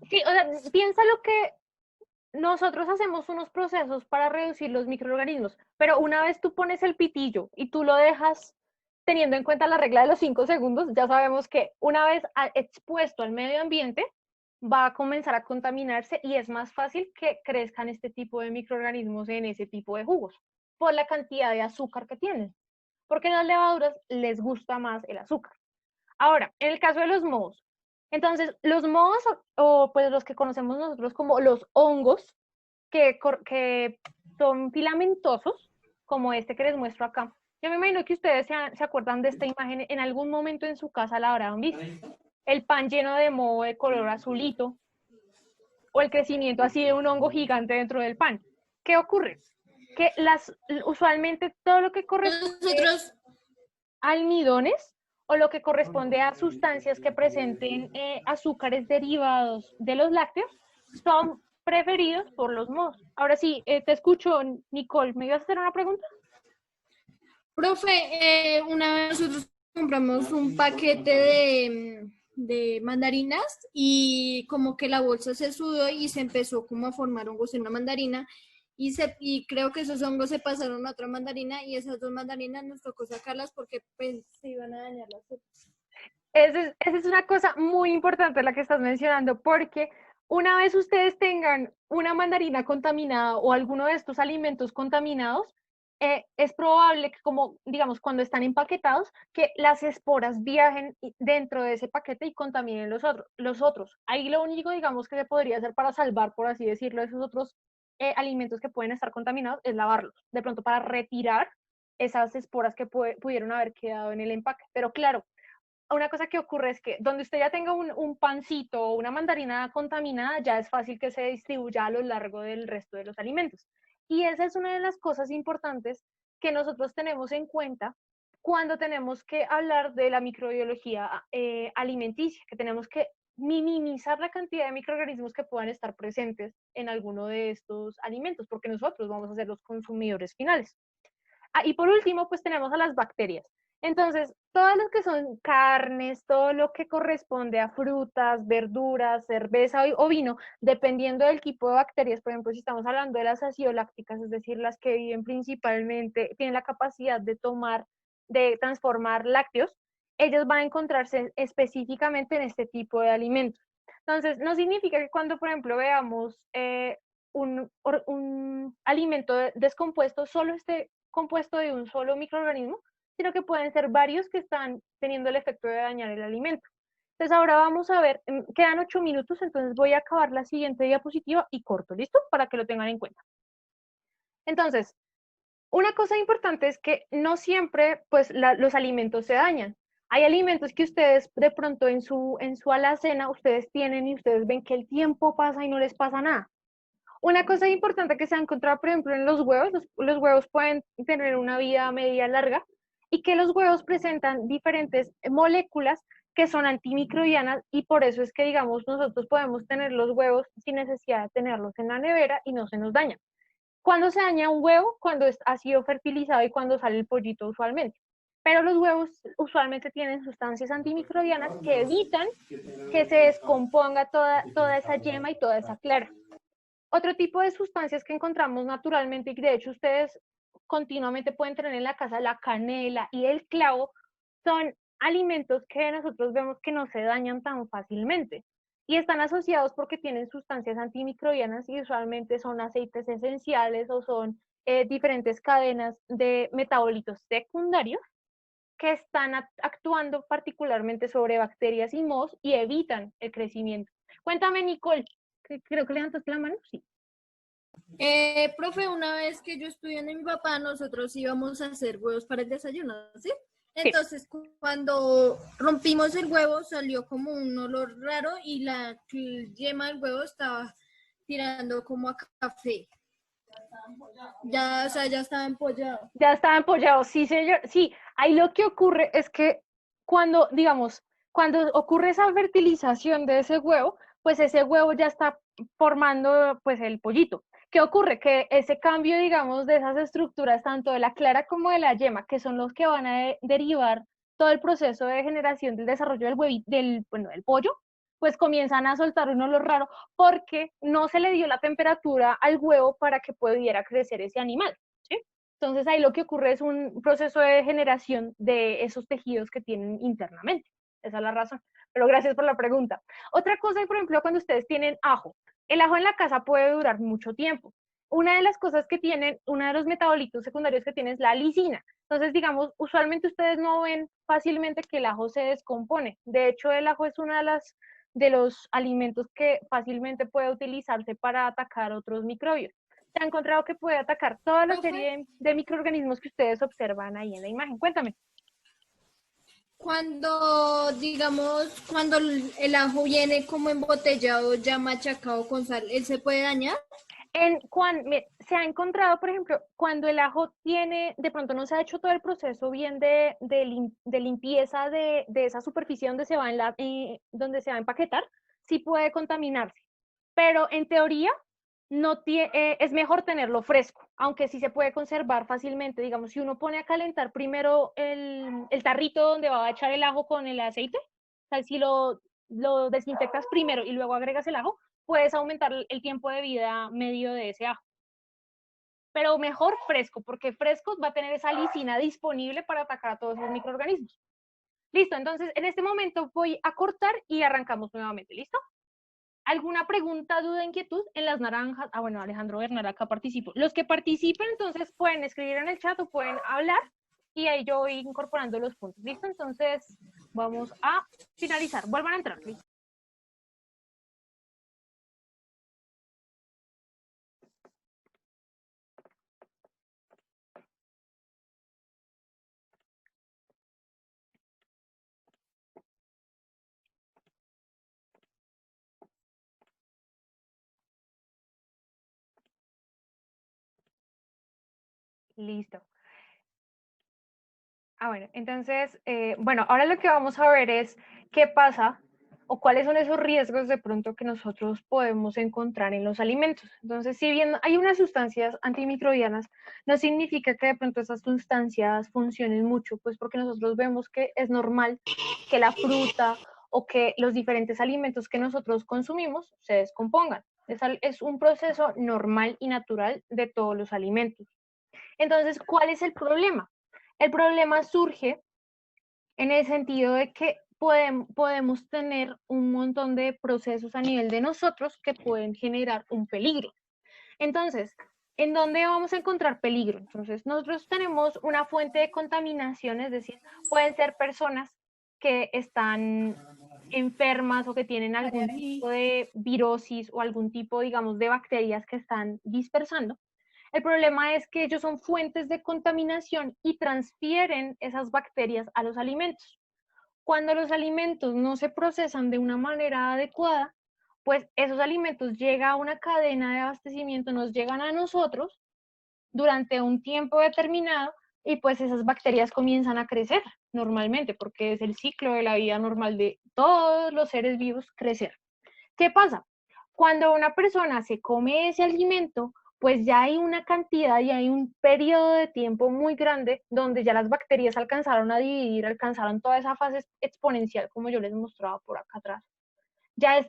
Sí, o sea, piensa lo que nosotros hacemos unos procesos para reducir los microorganismos, pero una vez tú pones el pitillo y tú lo dejas teniendo en cuenta la regla de los 5 segundos, ya sabemos que una vez expuesto al medio ambiente, va a comenzar a contaminarse y es más fácil que crezcan este tipo de microorganismos en ese tipo de jugos, por la cantidad de azúcar que tienen, porque a las levaduras les gusta más el azúcar. Ahora, en el caso de los mohos, entonces los mohos o pues los que conocemos nosotros como los hongos, que son filamentosos, como este que les muestro acá. Yo me imagino que ustedes se acuerdan de esta imagen, en algún momento en su casa la habrán visto. El pan lleno de moho de color azulito, o el crecimiento así de un hongo gigante dentro del pan. ¿Qué ocurre? Que usualmente todo lo que corresponde a almidones o lo que corresponde a sustancias que presenten azúcares derivados de los lácteos son preferidos por los mohos. Ahora sí, te escucho, Nicole. ¿Me ibas a hacer una pregunta? Profe, una vez nosotros compramos un paquete de mandarinas y como que la bolsa se sudó y se empezó como a formar hongos en una mandarina y creo que esos hongos se pasaron a otra mandarina y esas dos mandarinas nos tocó sacarlas porque pues, se iban a dañar las otras. Esa es una cosa muy importante la que estás mencionando, porque una vez ustedes tengan una mandarina contaminada o alguno de estos alimentos contaminados, es probable que, como digamos, cuando están empaquetados, que las esporas viajen dentro de ese paquete y contaminen los otros. Ahí lo único, digamos, que se podría hacer para salvar, por así decirlo, esos otros alimentos que pueden estar contaminados es lavarlos, de pronto para retirar esas esporas que pudieron haber quedado en el empaque. Pero claro, una cosa que ocurre es que donde usted ya tenga un pancito o una mandarina contaminada, ya es fácil que se distribuya a lo largo del resto de los alimentos. Y esa es una de las cosas importantes que nosotros tenemos en cuenta cuando tenemos que hablar de la microbiología alimenticia, que tenemos que minimizar la cantidad de microorganismos que puedan estar presentes en alguno de estos alimentos, porque nosotros vamos a ser los consumidores finales. Y por último, pues tenemos a las bacterias. Entonces, todo lo que son carnes, todo lo que corresponde a frutas, verduras, cerveza o vino, dependiendo del tipo de bacterias, por ejemplo, si estamos hablando de las acidolácticas, es decir, las que viven principalmente, tienen la capacidad de transformar lácteos, ellos van a encontrarse específicamente en este tipo de alimentos. Entonces, no significa que cuando, por ejemplo, veamos un alimento descompuesto, solo esté compuesto de un solo microorganismo, sino que pueden ser varios que están teniendo el efecto de dañar el alimento. Entonces ahora vamos a ver, quedan 8 minutos, entonces voy a acabar la siguiente diapositiva y corto, ¿listo? Para que lo tengan en cuenta. Entonces, una cosa importante es que no siempre pues los alimentos se dañan. Hay alimentos que ustedes de pronto en su alacena ustedes tienen y ustedes ven que el tiempo pasa y no les pasa nada. Una cosa importante que se ha encontrado, por ejemplo, en los huevos, los huevos pueden tener una vida media larga y que los huevos presentan diferentes moléculas que son antimicrobianas y por eso es que, digamos, nosotros podemos tener los huevos sin necesidad de tenerlos en la nevera y no se nos dañan. ¿Cuándo se daña un huevo? Cuando ha sido fertilizado y cuando sale el pollito usualmente. Pero los huevos usualmente tienen sustancias antimicrobianas que evitan que se descomponga toda esa yema y toda esa clara. Otro tipo de sustancias que encontramos naturalmente y de hecho ustedes continuamente pueden tener en la casa, la canela y el clavo, son alimentos que nosotros vemos que no se dañan tan fácilmente y están asociados porque tienen sustancias antimicrobianas y usualmente son aceites esenciales o son diferentes cadenas de metabolitos secundarios que están actuando particularmente sobre bacterias y mohos y evitan el crecimiento. Cuéntame, Nicole, creo que levantaste la mano, sí. Profe, una vez que yo estudiando en mi papá, nosotros íbamos a hacer huevos para el desayuno, ¿sí? Entonces, cuando rompimos el huevo, salió como un olor raro y la yema del huevo estaba tirando como a café. Ya, o sea, ya estaba empollado. Ya estaba empollado, sí, señor. Sí, ahí lo que ocurre es que cuando, digamos, cuando ocurre esa fertilización de ese huevo, pues ese huevo ya está formando pues el pollito. ¿Qué ocurre? Que ese cambio, digamos, de esas estructuras, tanto de la clara como de la yema, que son los que van a derivar todo el proceso de generación del desarrollo del huevito, del pollo, pues comienzan a soltar un olor raro porque no se le dio la temperatura al huevo para que pudiera crecer ese animal, ¿sí? Entonces ahí lo que ocurre es un proceso de generación de esos tejidos que tienen internamente. Esa es la razón. Pero gracias por la pregunta. Otra cosa, por ejemplo, cuando ustedes tienen ajo, el ajo en la casa puede durar mucho tiempo. Una de las cosas que tienen, uno de los metabolitos secundarios que tienen es la lisina. Entonces, digamos, usualmente ustedes no ven fácilmente que el ajo se descompone. De hecho, el ajo es una de los alimentos que fácilmente puede utilizarse para atacar otros microbios. Se ha encontrado que puede atacar toda la serie de microorganismos que ustedes observan ahí en la imagen. Cuéntame. Cuando, digamos, cuando el ajo viene como embotellado, ya machacado con sal, ¿él se puede dañar? Se ha encontrado, por ejemplo, cuando el ajo tiene, de pronto no se ha hecho todo el proceso bien de limpieza de esa superficie donde se va donde se va a empaquetar, sí puede contaminarse. Pero en teoría no es mejor tenerlo fresco, aunque sí se puede conservar fácilmente. Digamos, si uno pone a calentar primero el tarrito donde va a echar el ajo con el aceite, o sea, si lo desinfectas primero y luego agregas el ajo, puedes aumentar el tiempo de vida medio de ese ajo. pero mejor fresco, porque fresco va a tener esa lisina disponible para atacar a todos esos microorganismos. Listo, entonces en este momento voy a cortar y arrancamos nuevamente, ¿listo? ¿Alguna pregunta, duda, inquietud? En las naranjas, bueno, Alejandro Bernal acá participo. Los que participen entonces pueden escribir en el chat o pueden hablar y ahí yo voy incorporando los puntos, ¿listo? Entonces vamos a finalizar, vuelvan a entrar, ¿listo? Listo. Bueno, entonces, bueno, ahora lo que vamos a ver es qué pasa o cuáles son esos riesgos de pronto que nosotros podemos encontrar en los alimentos. Entonces, si bien hay unas sustancias antimicrobianas, no significa que de pronto esas sustancias funcionen mucho, pues porque nosotros vemos que es normal que la fruta o que los diferentes alimentos que nosotros consumimos se descompongan. Es un proceso normal y natural de todos los alimentos. Entonces, ¿cuál es el problema? El problema surge en el sentido de que podemos tener un montón de procesos a nivel de nosotros que pueden generar un peligro. Entonces, ¿en dónde vamos a encontrar peligro? Entonces, nosotros tenemos una fuente de contaminación, es decir, pueden ser personas que están enfermas o que tienen algún tipo de virosis o algún tipo, digamos, de bacterias que están dispersando. El problema es que ellos son fuentes de contaminación y transfieren esas bacterias a los alimentos. Cuando los alimentos no se procesan de una manera adecuada, pues esos alimentos llegan a una cadena de abastecimiento, nos llegan a nosotros durante un tiempo determinado y pues esas bacterias comienzan a crecer normalmente, porque es el ciclo de la vida normal de todos los seres vivos crecer. ¿Qué pasa? Cuando una persona se come ese alimento, pues ya hay una cantidad y hay un periodo de tiempo muy grande donde ya las bacterias alcanzaron a dividir, alcanzaron toda esa fase exponencial, como yo les mostraba por acá atrás.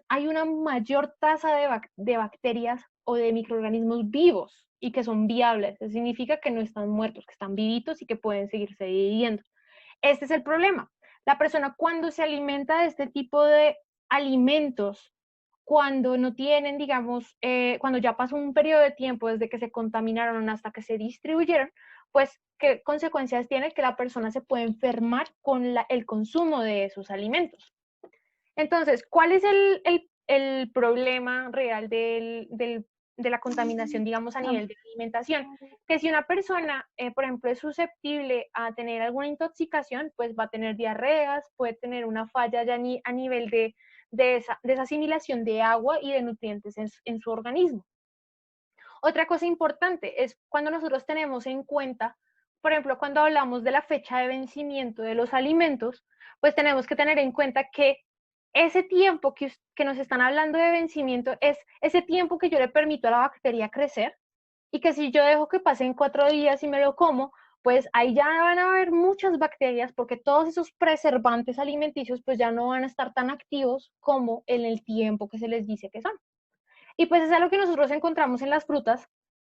Hay una mayor tasa de bacterias o de microorganismos vivos y que son viables. Eso significa que no están muertos, que están vivitos y que pueden seguirse dividiendo. Este es el problema. La persona cuando se alimenta de este tipo de alimentos, cuando no tienen, digamos, cuando ya pasó un periodo de tiempo desde que se contaminaron hasta que se distribuyeron, pues, ¿qué consecuencias tiene? Que la persona se puede enfermar con el consumo de esos alimentos. Entonces, ¿cuál es el problema real de la contaminación, digamos, a nivel de alimentación? Que si una persona, por ejemplo, es susceptible a tener alguna intoxicación, pues va a tener diarreas, puede tener una falla ya a nivel de esa asimilación de agua y de nutrientes en su organismo. Otra cosa importante es cuando nosotros tenemos en cuenta, por ejemplo, cuando hablamos de la fecha de vencimiento de los alimentos, pues tenemos que tener en cuenta que ese tiempo que nos están hablando de vencimiento es ese tiempo que yo le permito a la bacteria crecer y que si yo dejo que pasen 4 días y me lo como, pues ahí ya van a haber muchas bacterias porque todos esos preservantes alimenticios pues ya no van a estar tan activos como en el tiempo que se les dice que son. Y pues es algo que nosotros encontramos en las frutas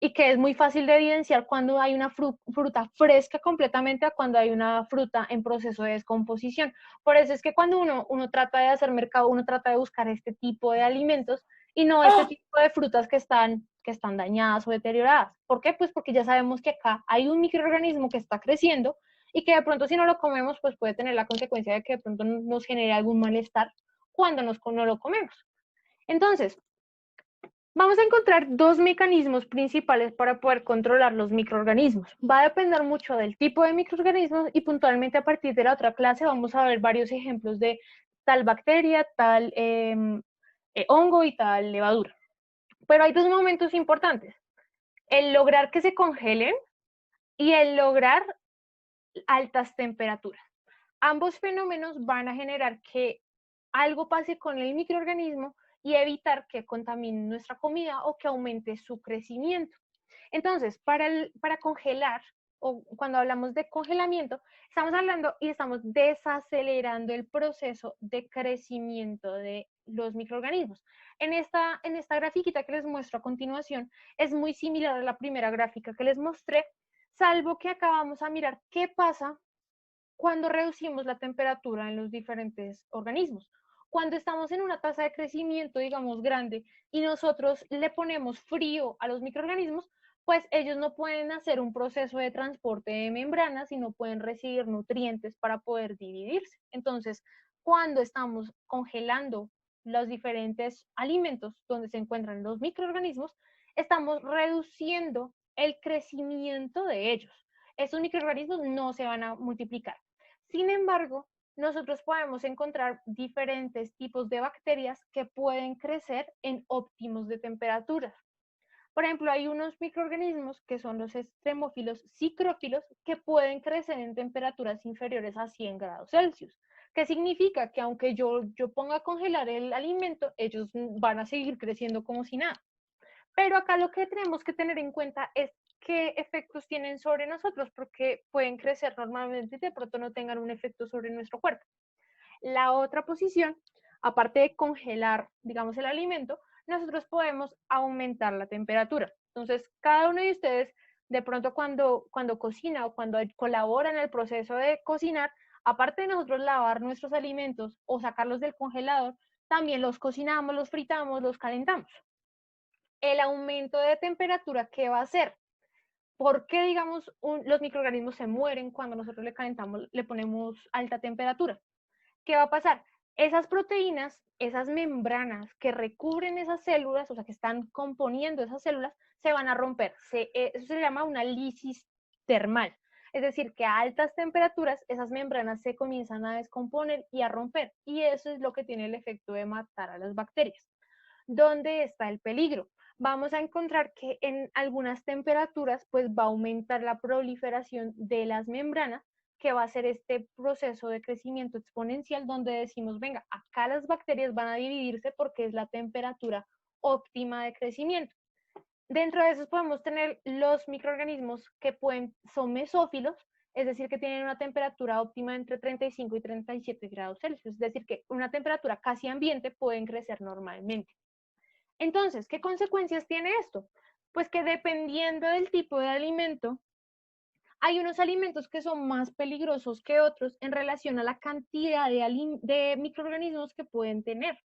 y que es muy fácil de evidenciar cuando hay una fruta fresca completamente a cuando hay una fruta en proceso de descomposición. Por eso es que cuando uno trata de hacer mercado, uno trata de buscar este tipo de alimentos y no este tipo de frutas que están dañadas o deterioradas. ¿Por qué? Pues porque ya sabemos que acá hay un microorganismo que está creciendo y que de pronto si no lo comemos, pues puede tener la consecuencia de que de pronto nos genere algún malestar cuando no lo comemos. Entonces, vamos a encontrar dos mecanismos principales para poder controlar los microorganismos. Va a depender mucho del tipo de microorganismos y puntualmente a partir de la otra clase vamos a ver varios ejemplos de tal bacteria, tal hongo y tal levadura. Pero hay dos momentos importantes. El lograr que se congelen y el lograr altas temperaturas. Ambos fenómenos van a generar que algo pase con el microorganismo y evitar que contamine nuestra comida o que aumente su crecimiento. Entonces, para congelar o cuando hablamos de congelamiento, estamos hablando y estamos desacelerando el proceso de crecimiento de los microorganismos. En esta grafiquita que les muestro a continuación, es muy similar a la primera gráfica que les mostré, salvo que acá vamos a mirar qué pasa cuando reducimos la temperatura en los diferentes organismos. Cuando estamos en una tasa de crecimiento, digamos, grande, y nosotros le ponemos frío a los microorganismos, pues ellos no pueden hacer un proceso de transporte de membranas y no pueden recibir nutrientes para poder dividirse. Entonces, cuando estamos congelando los diferentes alimentos donde se encuentran los microorganismos, estamos reduciendo el crecimiento de ellos. Estos microorganismos no se van a multiplicar. Sin embargo, nosotros podemos encontrar diferentes tipos de bacterias que pueden crecer en óptimos de temperaturas. Por ejemplo, hay unos microorganismos que son los extremófilos psicrófilos que pueden crecer en temperaturas inferiores a 100 grados Celsius. ¿Qué significa? Que aunque yo ponga a congelar el alimento, ellos van a seguir creciendo como si nada. Pero acá lo que tenemos que tener en cuenta es qué efectos tienen sobre nosotros, porque pueden crecer normalmente y de pronto no tengan un efecto sobre nuestro cuerpo. La otra posición, aparte de congelar, digamos, el alimento, nosotros podemos aumentar la temperatura. Entonces, cada uno de ustedes, de pronto cuando cocina o cuando colabora en el proceso de cocinar, aparte de nosotros lavar nuestros alimentos o sacarlos del congelador, también los cocinamos, los fritamos, los calentamos. El aumento de temperatura, ¿qué va a hacer? ¿Por qué, digamos, los microorganismos se mueren cuando nosotros le calentamos, le ponemos alta temperatura? ¿Qué va a pasar? Esas proteínas, esas membranas que recubren esas células, o sea, que están componiendo esas células, se van a romper. Eso se llama una lisis termal. Es decir, que a altas temperaturas esas membranas se comienzan a descomponer y a romper. Y eso es lo que tiene el efecto de matar a las bacterias. ¿Dónde está el peligro? Vamos a encontrar que en algunas temperaturas pues va a aumentar la proliferación de las membranas, que va a ser este proceso de crecimiento exponencial donde decimos, venga, acá las bacterias van a dividirse porque es la temperatura óptima de crecimiento. Dentro de esos podemos tener los microorganismos que son mesófilos, es decir, que tienen una temperatura óptima entre 35 y 37 grados Celsius, es decir, que una temperatura casi ambiente pueden crecer normalmente. Entonces, ¿qué consecuencias tiene esto? Pues que dependiendo del tipo de alimento, hay unos alimentos que son más peligrosos que otros en relación a la cantidad de microorganismos que pueden tener.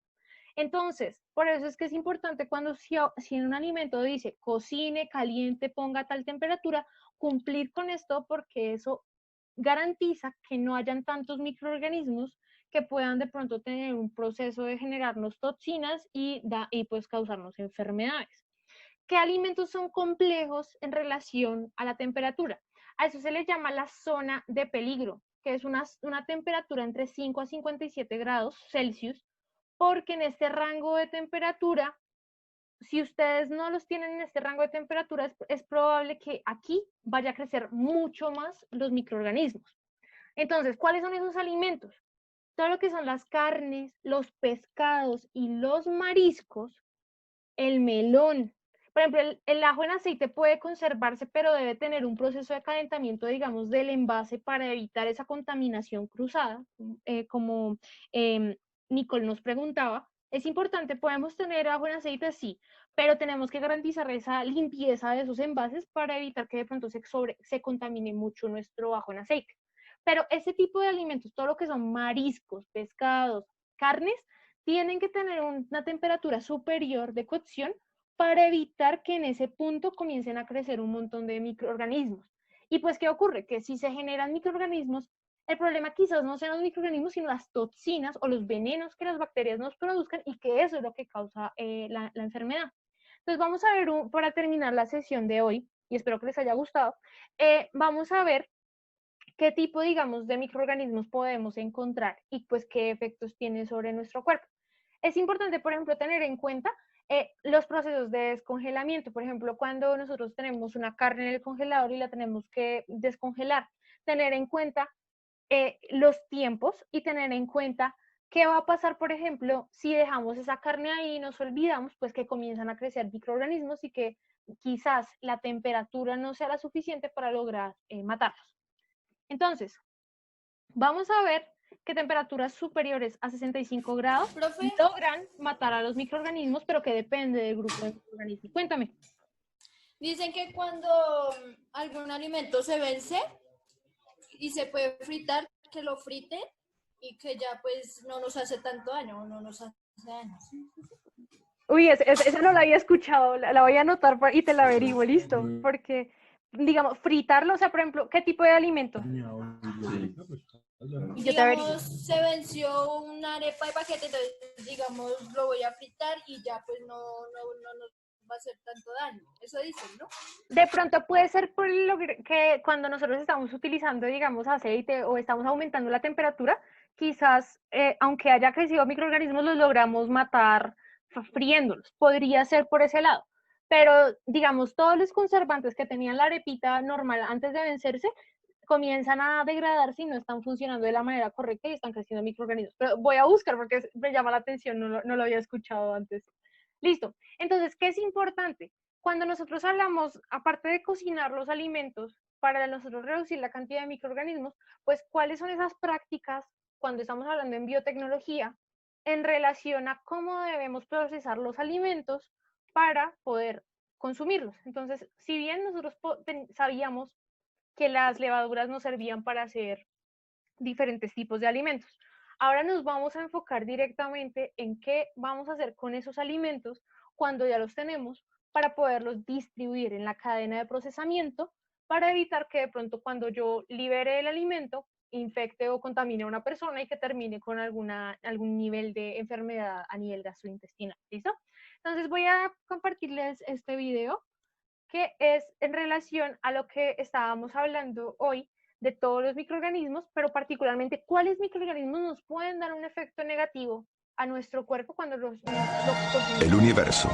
Entonces, por eso es que es importante cuando si en un alimento dice cocine, caliente, ponga tal temperatura, cumplir con esto porque eso garantiza que no hayan tantos microorganismos que puedan de pronto tener un proceso de generarnos toxinas y pues causarnos enfermedades. ¿Qué alimentos son complejos en relación a la temperatura? A eso se le llama la zona de peligro, que es una temperatura entre 5 a 57 grados Celsius, porque en este rango de temperatura, si ustedes no los tienen en este rango de temperatura, es probable que aquí vaya a crecer mucho más los microorganismos. Entonces, ¿cuáles son esos alimentos? Todo lo que son las carnes, los pescados y los mariscos, el melón. Por ejemplo, el ajo en aceite puede conservarse, pero debe tener un proceso de calentamiento, digamos, del envase para evitar esa contaminación cruzada, como Nicole nos preguntaba. Es importante, podemos tener ajo en aceite, sí, pero tenemos que garantizar esa limpieza de esos envases para evitar que de pronto se contamine mucho nuestro ajo en aceite. Pero ese tipo de alimentos, todo lo que son mariscos, pescados, carnes, tienen que tener una temperatura superior de cocción para evitar que en ese punto comiencen a crecer un montón de microorganismos. Y pues, ¿qué ocurre? Que si se generan microorganismos, el problema quizás no sean los microorganismos, sino las toxinas o los venenos que las bacterias nos produzcan y que eso es lo que causa la enfermedad. Entonces vamos a ver, para terminar la sesión de hoy, y espero que les haya gustado, vamos a ver qué tipo, digamos, de microorganismos podemos encontrar y pues qué efectos tienen sobre nuestro cuerpo. Es importante, por ejemplo, tener en cuenta los procesos de descongelamiento. Por ejemplo, cuando nosotros tenemos una carne en el congelador y la tenemos que descongelar, tener en cuenta los tiempos y tener en cuenta qué va a pasar, por ejemplo, si dejamos esa carne ahí y nos olvidamos, pues que comienzan a crecer microorganismos y que quizás la temperatura no sea la suficiente para lograr matarlos. Entonces, vamos a ver que temperaturas superiores a 65 grados Profe. logran matar a los microorganismos, pero que depende del grupo de microorganismos. Cuéntame. Dicen que cuando algún alimento se vence y se puede fritar, que lo frite y que ya pues no nos hace tanto daño, no nos hace daño. Uy, esa no la había escuchado, la voy a anotar y te la averiguo, listo, porque, digamos, fritarlo, o sea, por ejemplo, ¿qué tipo de alimento? Y yo te averiguo. Digamos, se venció una arepa de paquete, entonces, digamos, lo voy a fritar y ya pues no nos va a hacer tanto daño. Eso dicen, ¿no? De pronto puede ser por lo que cuando nosotros estamos utilizando, digamos, aceite o estamos aumentando la temperatura, quizás, aunque haya crecido microorganismos, los logramos matar friéndolos. Podría ser por ese lado. Pero, digamos, todos los conservantes que tenían la arepita normal antes de vencerse, comienzan a degradarse y no están funcionando de la manera correcta y están creciendo microorganismos. Pero voy a buscar porque me llama la atención, no lo había escuchado antes. Listo. Entonces, ¿qué es importante? Cuando nosotros hablamos, aparte de cocinar los alimentos, para nosotros reducir la cantidad de microorganismos, pues, ¿cuáles son esas prácticas cuando estamos hablando en biotecnología en relación a cómo debemos procesar los alimentos para poder consumirlos? Entonces, si bien nosotros sabíamos que las levaduras nos servían para hacer diferentes tipos de alimentos, ahora nos vamos a enfocar directamente en qué vamos a hacer con esos alimentos cuando ya los tenemos para poderlos distribuir en la cadena de procesamiento para evitar que de pronto cuando yo libere el alimento infecte o contamine a una persona y que termine con algún nivel de enfermedad a nivel gastrointestinal. ¿Listo? Entonces voy a compartirles este video que es en relación a lo que estábamos hablando hoy de todos los microorganismos, pero particularmente cuáles microorganismos nos pueden dar un efecto negativo a nuestro cuerpo cuando los consumimos. El universo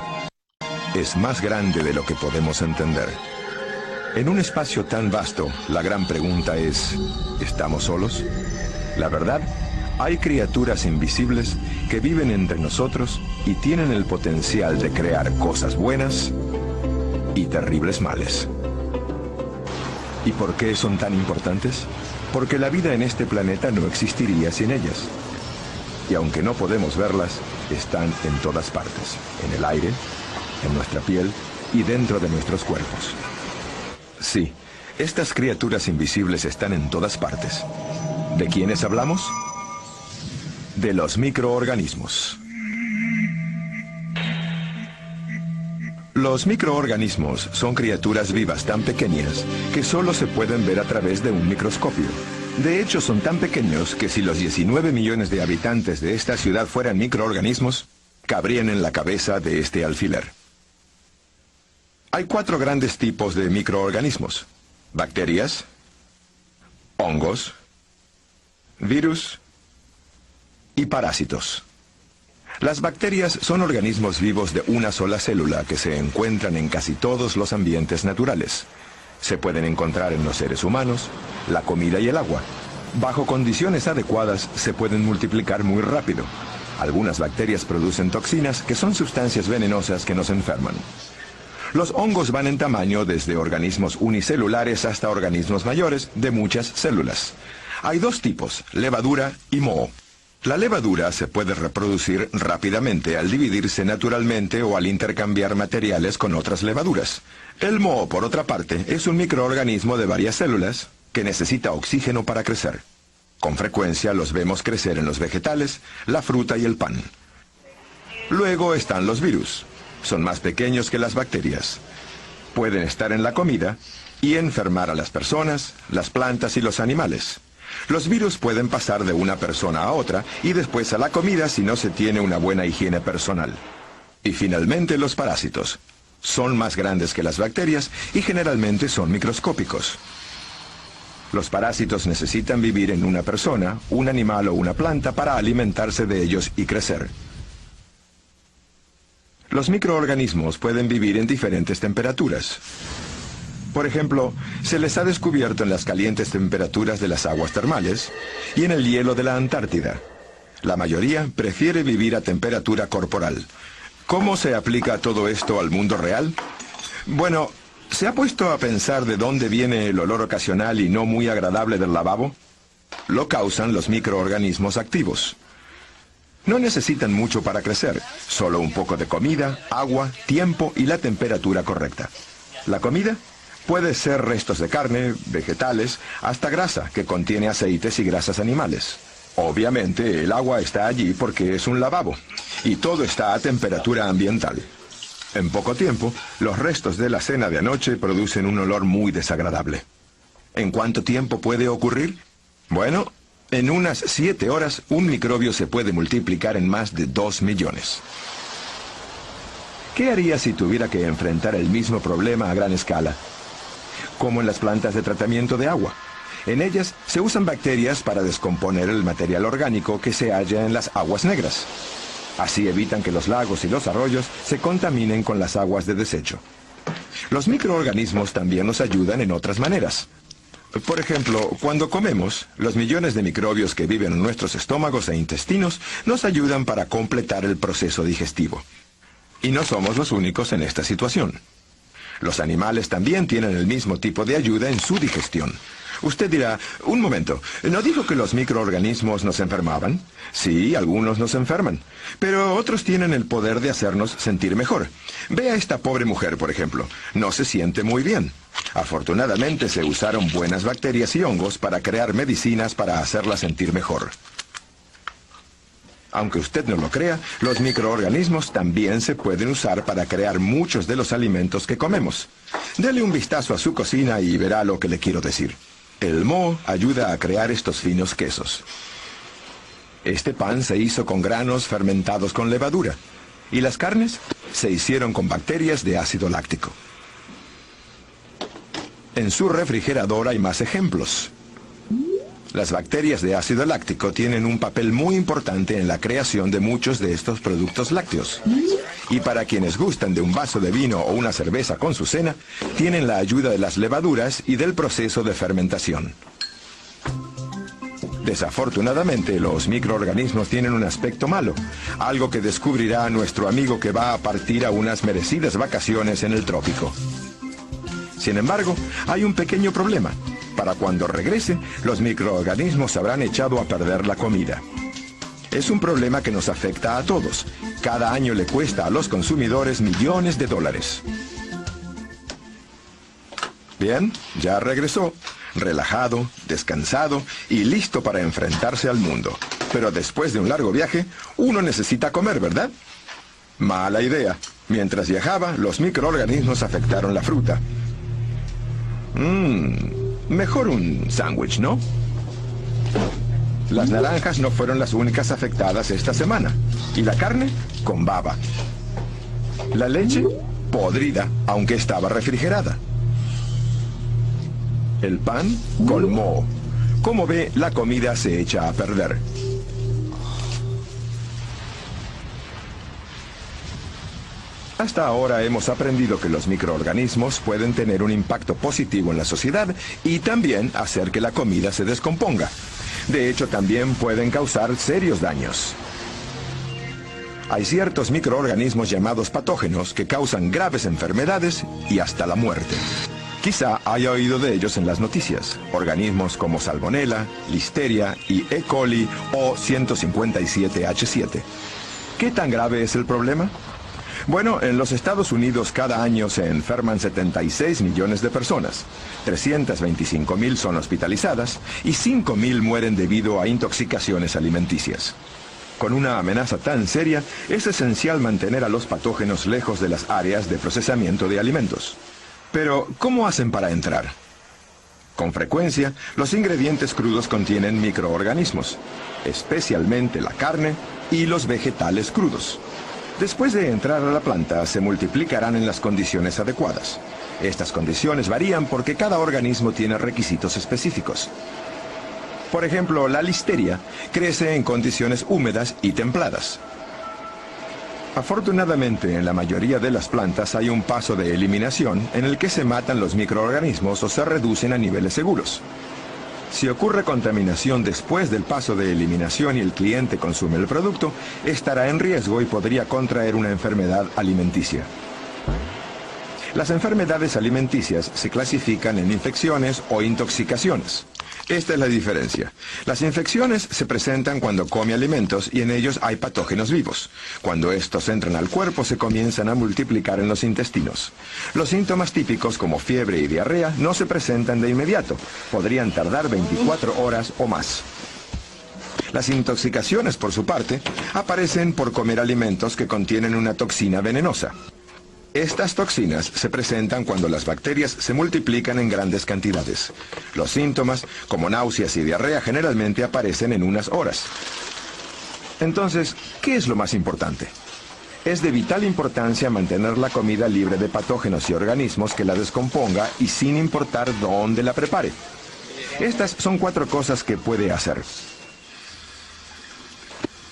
es más grande de lo que podemos entender. En un espacio tan vasto, la gran pregunta es, ¿estamos solos? La verdad, hay criaturas invisibles que viven entre nosotros y tienen el potencial de crear cosas buenas y terribles males. ¿Y por qué son tan importantes? Porque la vida en este planeta no existiría sin ellas. Y aunque no podemos verlas, están en todas partes, en el aire, en nuestra piel y dentro de nuestros cuerpos. Sí, estas criaturas invisibles están en todas partes. ¿De quiénes hablamos? De los microorganismos. Los microorganismos son criaturas vivas tan pequeñas que solo se pueden ver a través de un microscopio. De hecho, son tan pequeños que si los 19 millones de habitantes de esta ciudad fueran microorganismos, cabrían en la cabeza de este alfiler. Hay 4 grandes tipos de microorganismos: bacterias, hongos, virus y parásitos. Las bacterias son organismos vivos de una sola célula que se encuentran en casi todos los ambientes naturales. Se pueden encontrar en los seres humanos, la comida y el agua. Bajo condiciones adecuadas se pueden multiplicar muy rápido. Algunas bacterias producen toxinas que son sustancias venenosas que nos enferman. Los hongos van en tamaño desde organismos unicelulares hasta organismos mayores de muchas células. Hay 2 tipos, levadura y moho. La levadura se puede reproducir rápidamente al dividirse naturalmente o al intercambiar materiales con otras levaduras. El moho, por otra parte, es un microorganismo de varias células que necesita oxígeno para crecer. Con frecuencia los vemos crecer en los vegetales, la fruta y el pan. Luego están los virus. Son más pequeños que las bacterias. Pueden estar en la comida y enfermar a las personas, las plantas y los animales. Los virus pueden pasar de una persona a otra y después a la comida si no se tiene una buena higiene personal. Y finalmente los parásitos. Son más grandes que las bacterias y generalmente son microscópicos. Los parásitos necesitan vivir en una persona, un animal o una planta para alimentarse de ellos y crecer. Los microorganismos pueden vivir en diferentes temperaturas. Por ejemplo, se les ha descubierto en las calientes temperaturas de las aguas termales y en el hielo de la Antártida. La mayoría prefiere vivir a temperatura corporal. ¿Cómo se aplica todo esto al mundo real? Bueno, ¿se ha puesto a pensar de dónde viene el olor ocasional y no muy agradable del lavabo? Lo causan los microorganismos activos. No necesitan mucho para crecer, solo un poco de comida, agua, tiempo y la temperatura correcta. La comida puede ser restos de carne, vegetales, hasta grasa que contiene aceites y grasas animales. Obviamente el agua está allí porque es un lavabo y todo está a temperatura ambiental. En poco tiempo, los restos de la cena de anoche producen un olor muy desagradable. ¿En cuánto tiempo puede ocurrir? Bueno, en unas 7 horas, un microbio se puede multiplicar en más de 2 millones. ¿Qué haría si tuviera que enfrentar el mismo problema a gran escala? Como en las plantas de tratamiento de agua. En ellas se usan bacterias para descomponer el material orgánico que se halla en las aguas negras. Así evitan que los lagos y los arroyos se contaminen con las aguas de desecho. Los microorganismos también nos ayudan en otras maneras. Por ejemplo, cuando comemos, los millones de microbios que viven en nuestros estómagos e intestinos nos ayudan para completar el proceso digestivo. Y no somos los únicos en esta situación. Los animales también tienen el mismo tipo de ayuda en su digestión. Usted dirá, un momento, ¿no dijo que los microorganismos nos enfermaban? Sí, algunos nos enferman, pero otros tienen el poder de hacernos sentir mejor. Ve a esta pobre mujer, por ejemplo. No se siente muy bien. Afortunadamente se usaron buenas bacterias y hongos para crear medicinas para hacerla sentir mejor. Aunque usted no lo crea, los microorganismos también se pueden usar para crear muchos de los alimentos que comemos. Dele un vistazo a su cocina y verá lo que le quiero decir. El moho ayuda a crear estos finos quesos. Este pan se hizo con granos fermentados con levadura. Y las carnes se hicieron con bacterias de ácido láctico. En su refrigerador hay más ejemplos. Las bacterias de ácido láctico tienen un papel muy importante en la creación de muchos de estos productos lácteos. Y para quienes gustan de un vaso de vino o una cerveza con su cena, tienen la ayuda de las levaduras y del proceso de fermentación. Desafortunadamente, los microorganismos tienen un aspecto malo, algo que descubrirá nuestro amigo que va a partir a unas merecidas vacaciones en el trópico. Sin embargo, hay un pequeño problema. Para cuando regrese, los microorganismos habrán echado a perder la comida. Es un problema que nos afecta a todos. Cada año le cuesta a los consumidores millones de dólares. Bien, ya regresó, relajado, descansado y listo para enfrentarse al mundo. Pero después de un largo viaje, uno necesita comer, ¿verdad? Mala idea. Mientras viajaba, los microorganismos afectaron la fruta. Mejor un sándwich, ¿no? Las naranjas no fueron las únicas afectadas esta semana. Y la carne, con baba. La leche, podrida, aunque estaba refrigerada. El pan, con moho. Como ve, la comida se echa a perder. Hasta ahora hemos aprendido que los microorganismos pueden tener un impacto positivo en la sociedad y también hacer que la comida se descomponga. De hecho, también pueden causar serios daños. Hay ciertos microorganismos llamados patógenos que causan graves enfermedades y hasta la muerte. Quizá haya oído de ellos en las noticias. Organismos como Salmonella, Listeria y E. coli o 157H7. ¿Qué tan grave es el problema? Bueno, en los Estados Unidos cada año se enferman 76 millones de personas. 325.000 son hospitalizadas y 5.000 mueren debido a intoxicaciones alimenticias. Con una amenaza tan seria, es esencial mantener a los patógenos lejos de las áreas de procesamiento de alimentos. Pero, ¿cómo hacen para entrar? Con frecuencia, los ingredientes crudos contienen microorganismos, especialmente la carne y los vegetales crudos. Después de entrar a la planta, se multiplicarán en las condiciones adecuadas. Estas condiciones varían porque cada organismo tiene requisitos específicos. Por ejemplo, la listeria crece en condiciones húmedas y templadas. Afortunadamente, en la mayoría de las plantas hay un paso de eliminación en el que se matan los microorganismos o se reducen a niveles seguros. Si ocurre contaminación después del paso de eliminación y el cliente consume el producto, estará en riesgo y podría contraer una enfermedad alimenticia. Las enfermedades alimenticias se clasifican en infecciones o intoxicaciones. Esta es la diferencia. Las infecciones se presentan cuando come alimentos y en ellos hay patógenos vivos. Cuando estos entran al cuerpo se comienzan a multiplicar en los intestinos. Los síntomas típicos como fiebre y diarrea no se presentan de inmediato. Podrían tardar 24 horas o más. Las intoxicaciones, por su parte, aparecen por comer alimentos que contienen una toxina venenosa. Estas toxinas se presentan cuando las bacterias se multiplican en grandes cantidades. Los síntomas, como náuseas y diarrea, generalmente aparecen en unas horas. Entonces, ¿qué es lo más importante? Es de vital importancia mantener la comida libre de patógenos y organismos que la descomponga y sin importar dónde la prepare. Estas son 4 cosas que puede hacer.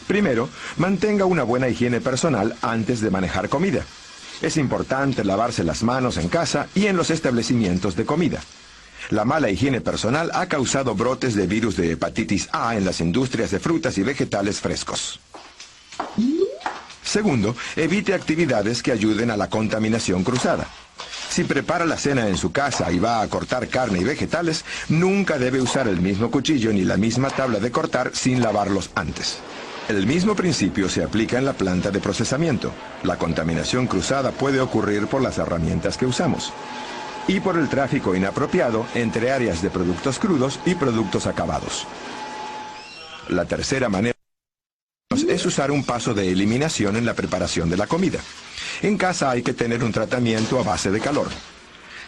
Primero, mantenga una buena higiene personal antes de manejar comida. Es importante lavarse las manos en casa y en los establecimientos de comida. La mala higiene personal ha causado brotes de virus de hepatitis A en las industrias de frutas y vegetales frescos. Segundo, evite actividades que ayuden a la contaminación cruzada. Si prepara la cena en su casa y va a cortar carne y vegetales, nunca debe usar el mismo cuchillo ni la misma tabla de cortar sin lavarlos antes. El mismo principio se aplica en la planta de procesamiento. La contaminación cruzada puede ocurrir por las herramientas que usamos y por el tráfico inapropiado entre áreas de productos crudos y productos acabados. La tercera manera es usar un paso de eliminación en la preparación de la comida. En casa hay que tener un tratamiento a base de calor.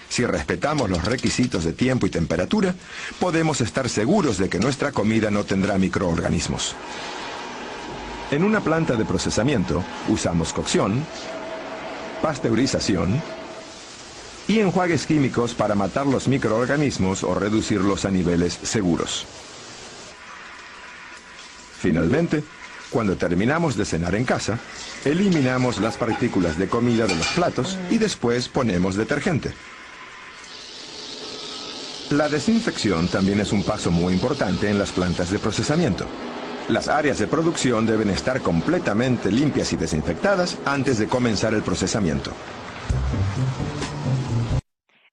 Si respetamos los requisitos de tiempo y temperatura, podemos estar seguros de que nuestra comida no tendrá microorganismos. En una planta de procesamiento usamos cocción, pasteurización y enjuagues químicos para matar los microorganismos o reducirlos a niveles seguros. Finalmente, cuando terminamos de cenar en casa, eliminamos las partículas de comida de los platos y después ponemos detergente. La desinfección también es un paso muy importante en las plantas de procesamiento. Las áreas de producción deben estar completamente limpias y desinfectadas antes de comenzar el procesamiento.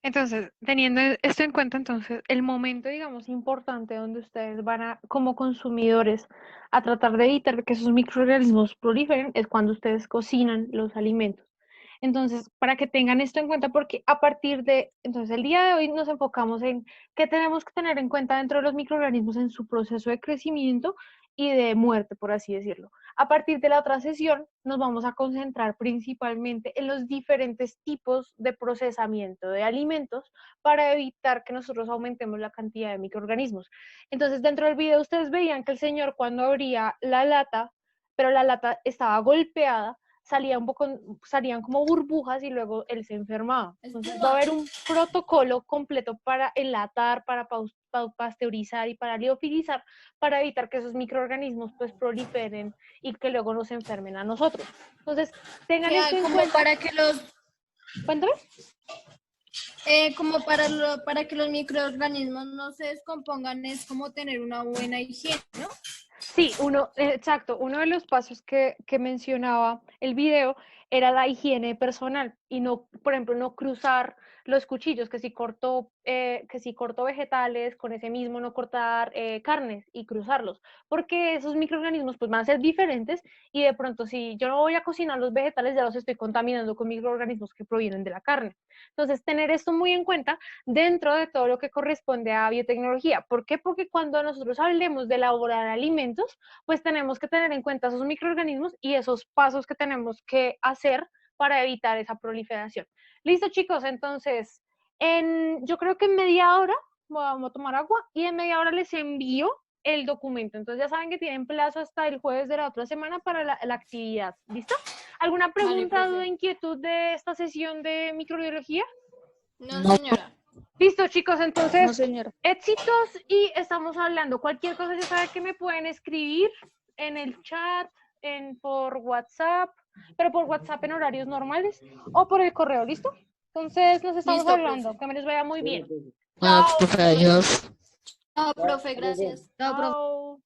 Entonces, teniendo esto en cuenta, entonces, el momento, digamos, importante donde ustedes van a, como consumidores, a tratar de evitar que esos microorganismos proliferen es cuando ustedes cocinan los alimentos. Entonces, para que tengan esto en cuenta, porque a partir de, entonces, el día de hoy nos enfocamos en qué tenemos que tener en cuenta dentro de los microorganismos en su proceso de crecimiento y de muerte, por así decirlo. A partir de la otra sesión, nos vamos a concentrar principalmente en los diferentes tipos de procesamiento de alimentos para evitar que nosotros aumentemos la cantidad de microorganismos. Entonces, dentro del video ustedes veían que el señor cuando abría la lata, pero la lata estaba golpeada, salían como burbujas y luego él se enfermaba. Entonces va a haber un protocolo completo para enlatar, para pasteurizar y para liofilizar, para evitar que esos microorganismos pues proliferen y que luego nos enfermen a nosotros. Entonces, tengan esto en cuenta. Para que los... Cuéntame. Para que los microorganismos no se descompongan es como tener una buena higiene, ¿no? Sí, exacto. Uno de los pasos que mencionaba el video era la higiene personal y no, por ejemplo, no cruzar los cuchillos, que si corto vegetales, con ese mismo no cortar carnes y cruzarlos, porque esos microorganismos pues van a ser diferentes y de pronto si yo no voy a cocinar los vegetales ya los estoy contaminando con microorganismos que provienen de la carne. Entonces, tener esto muy en cuenta dentro de todo lo que corresponde a biotecnología. ¿Por qué? Porque cuando nosotros hablemos de elaborar alimentos, pues tenemos que tener en cuenta esos microorganismos y esos pasos que tenemos que hacer para evitar esa proliferación. Listo, chicos, entonces, yo creo que en media hora, vamos a tomar agua, y en media hora les envío el documento. Entonces ya saben que tienen plazo hasta el jueves de la otra semana para la actividad. ¿Listo? ¿Alguna pregunta, duda, inquietud de esta sesión de microbiología? No, señora. Listo, chicos, entonces, No, señora. éxitos y estamos hablando. Cualquier cosa ya saben que me pueden escribir en el chat, por WhatsApp, pero por WhatsApp en horarios normales o por el correo, ¿listo? Entonces nos estamos Listo, hablando, que me les vaya muy bien. Bueno, profe, adiós. No, profe, gracias. Chao.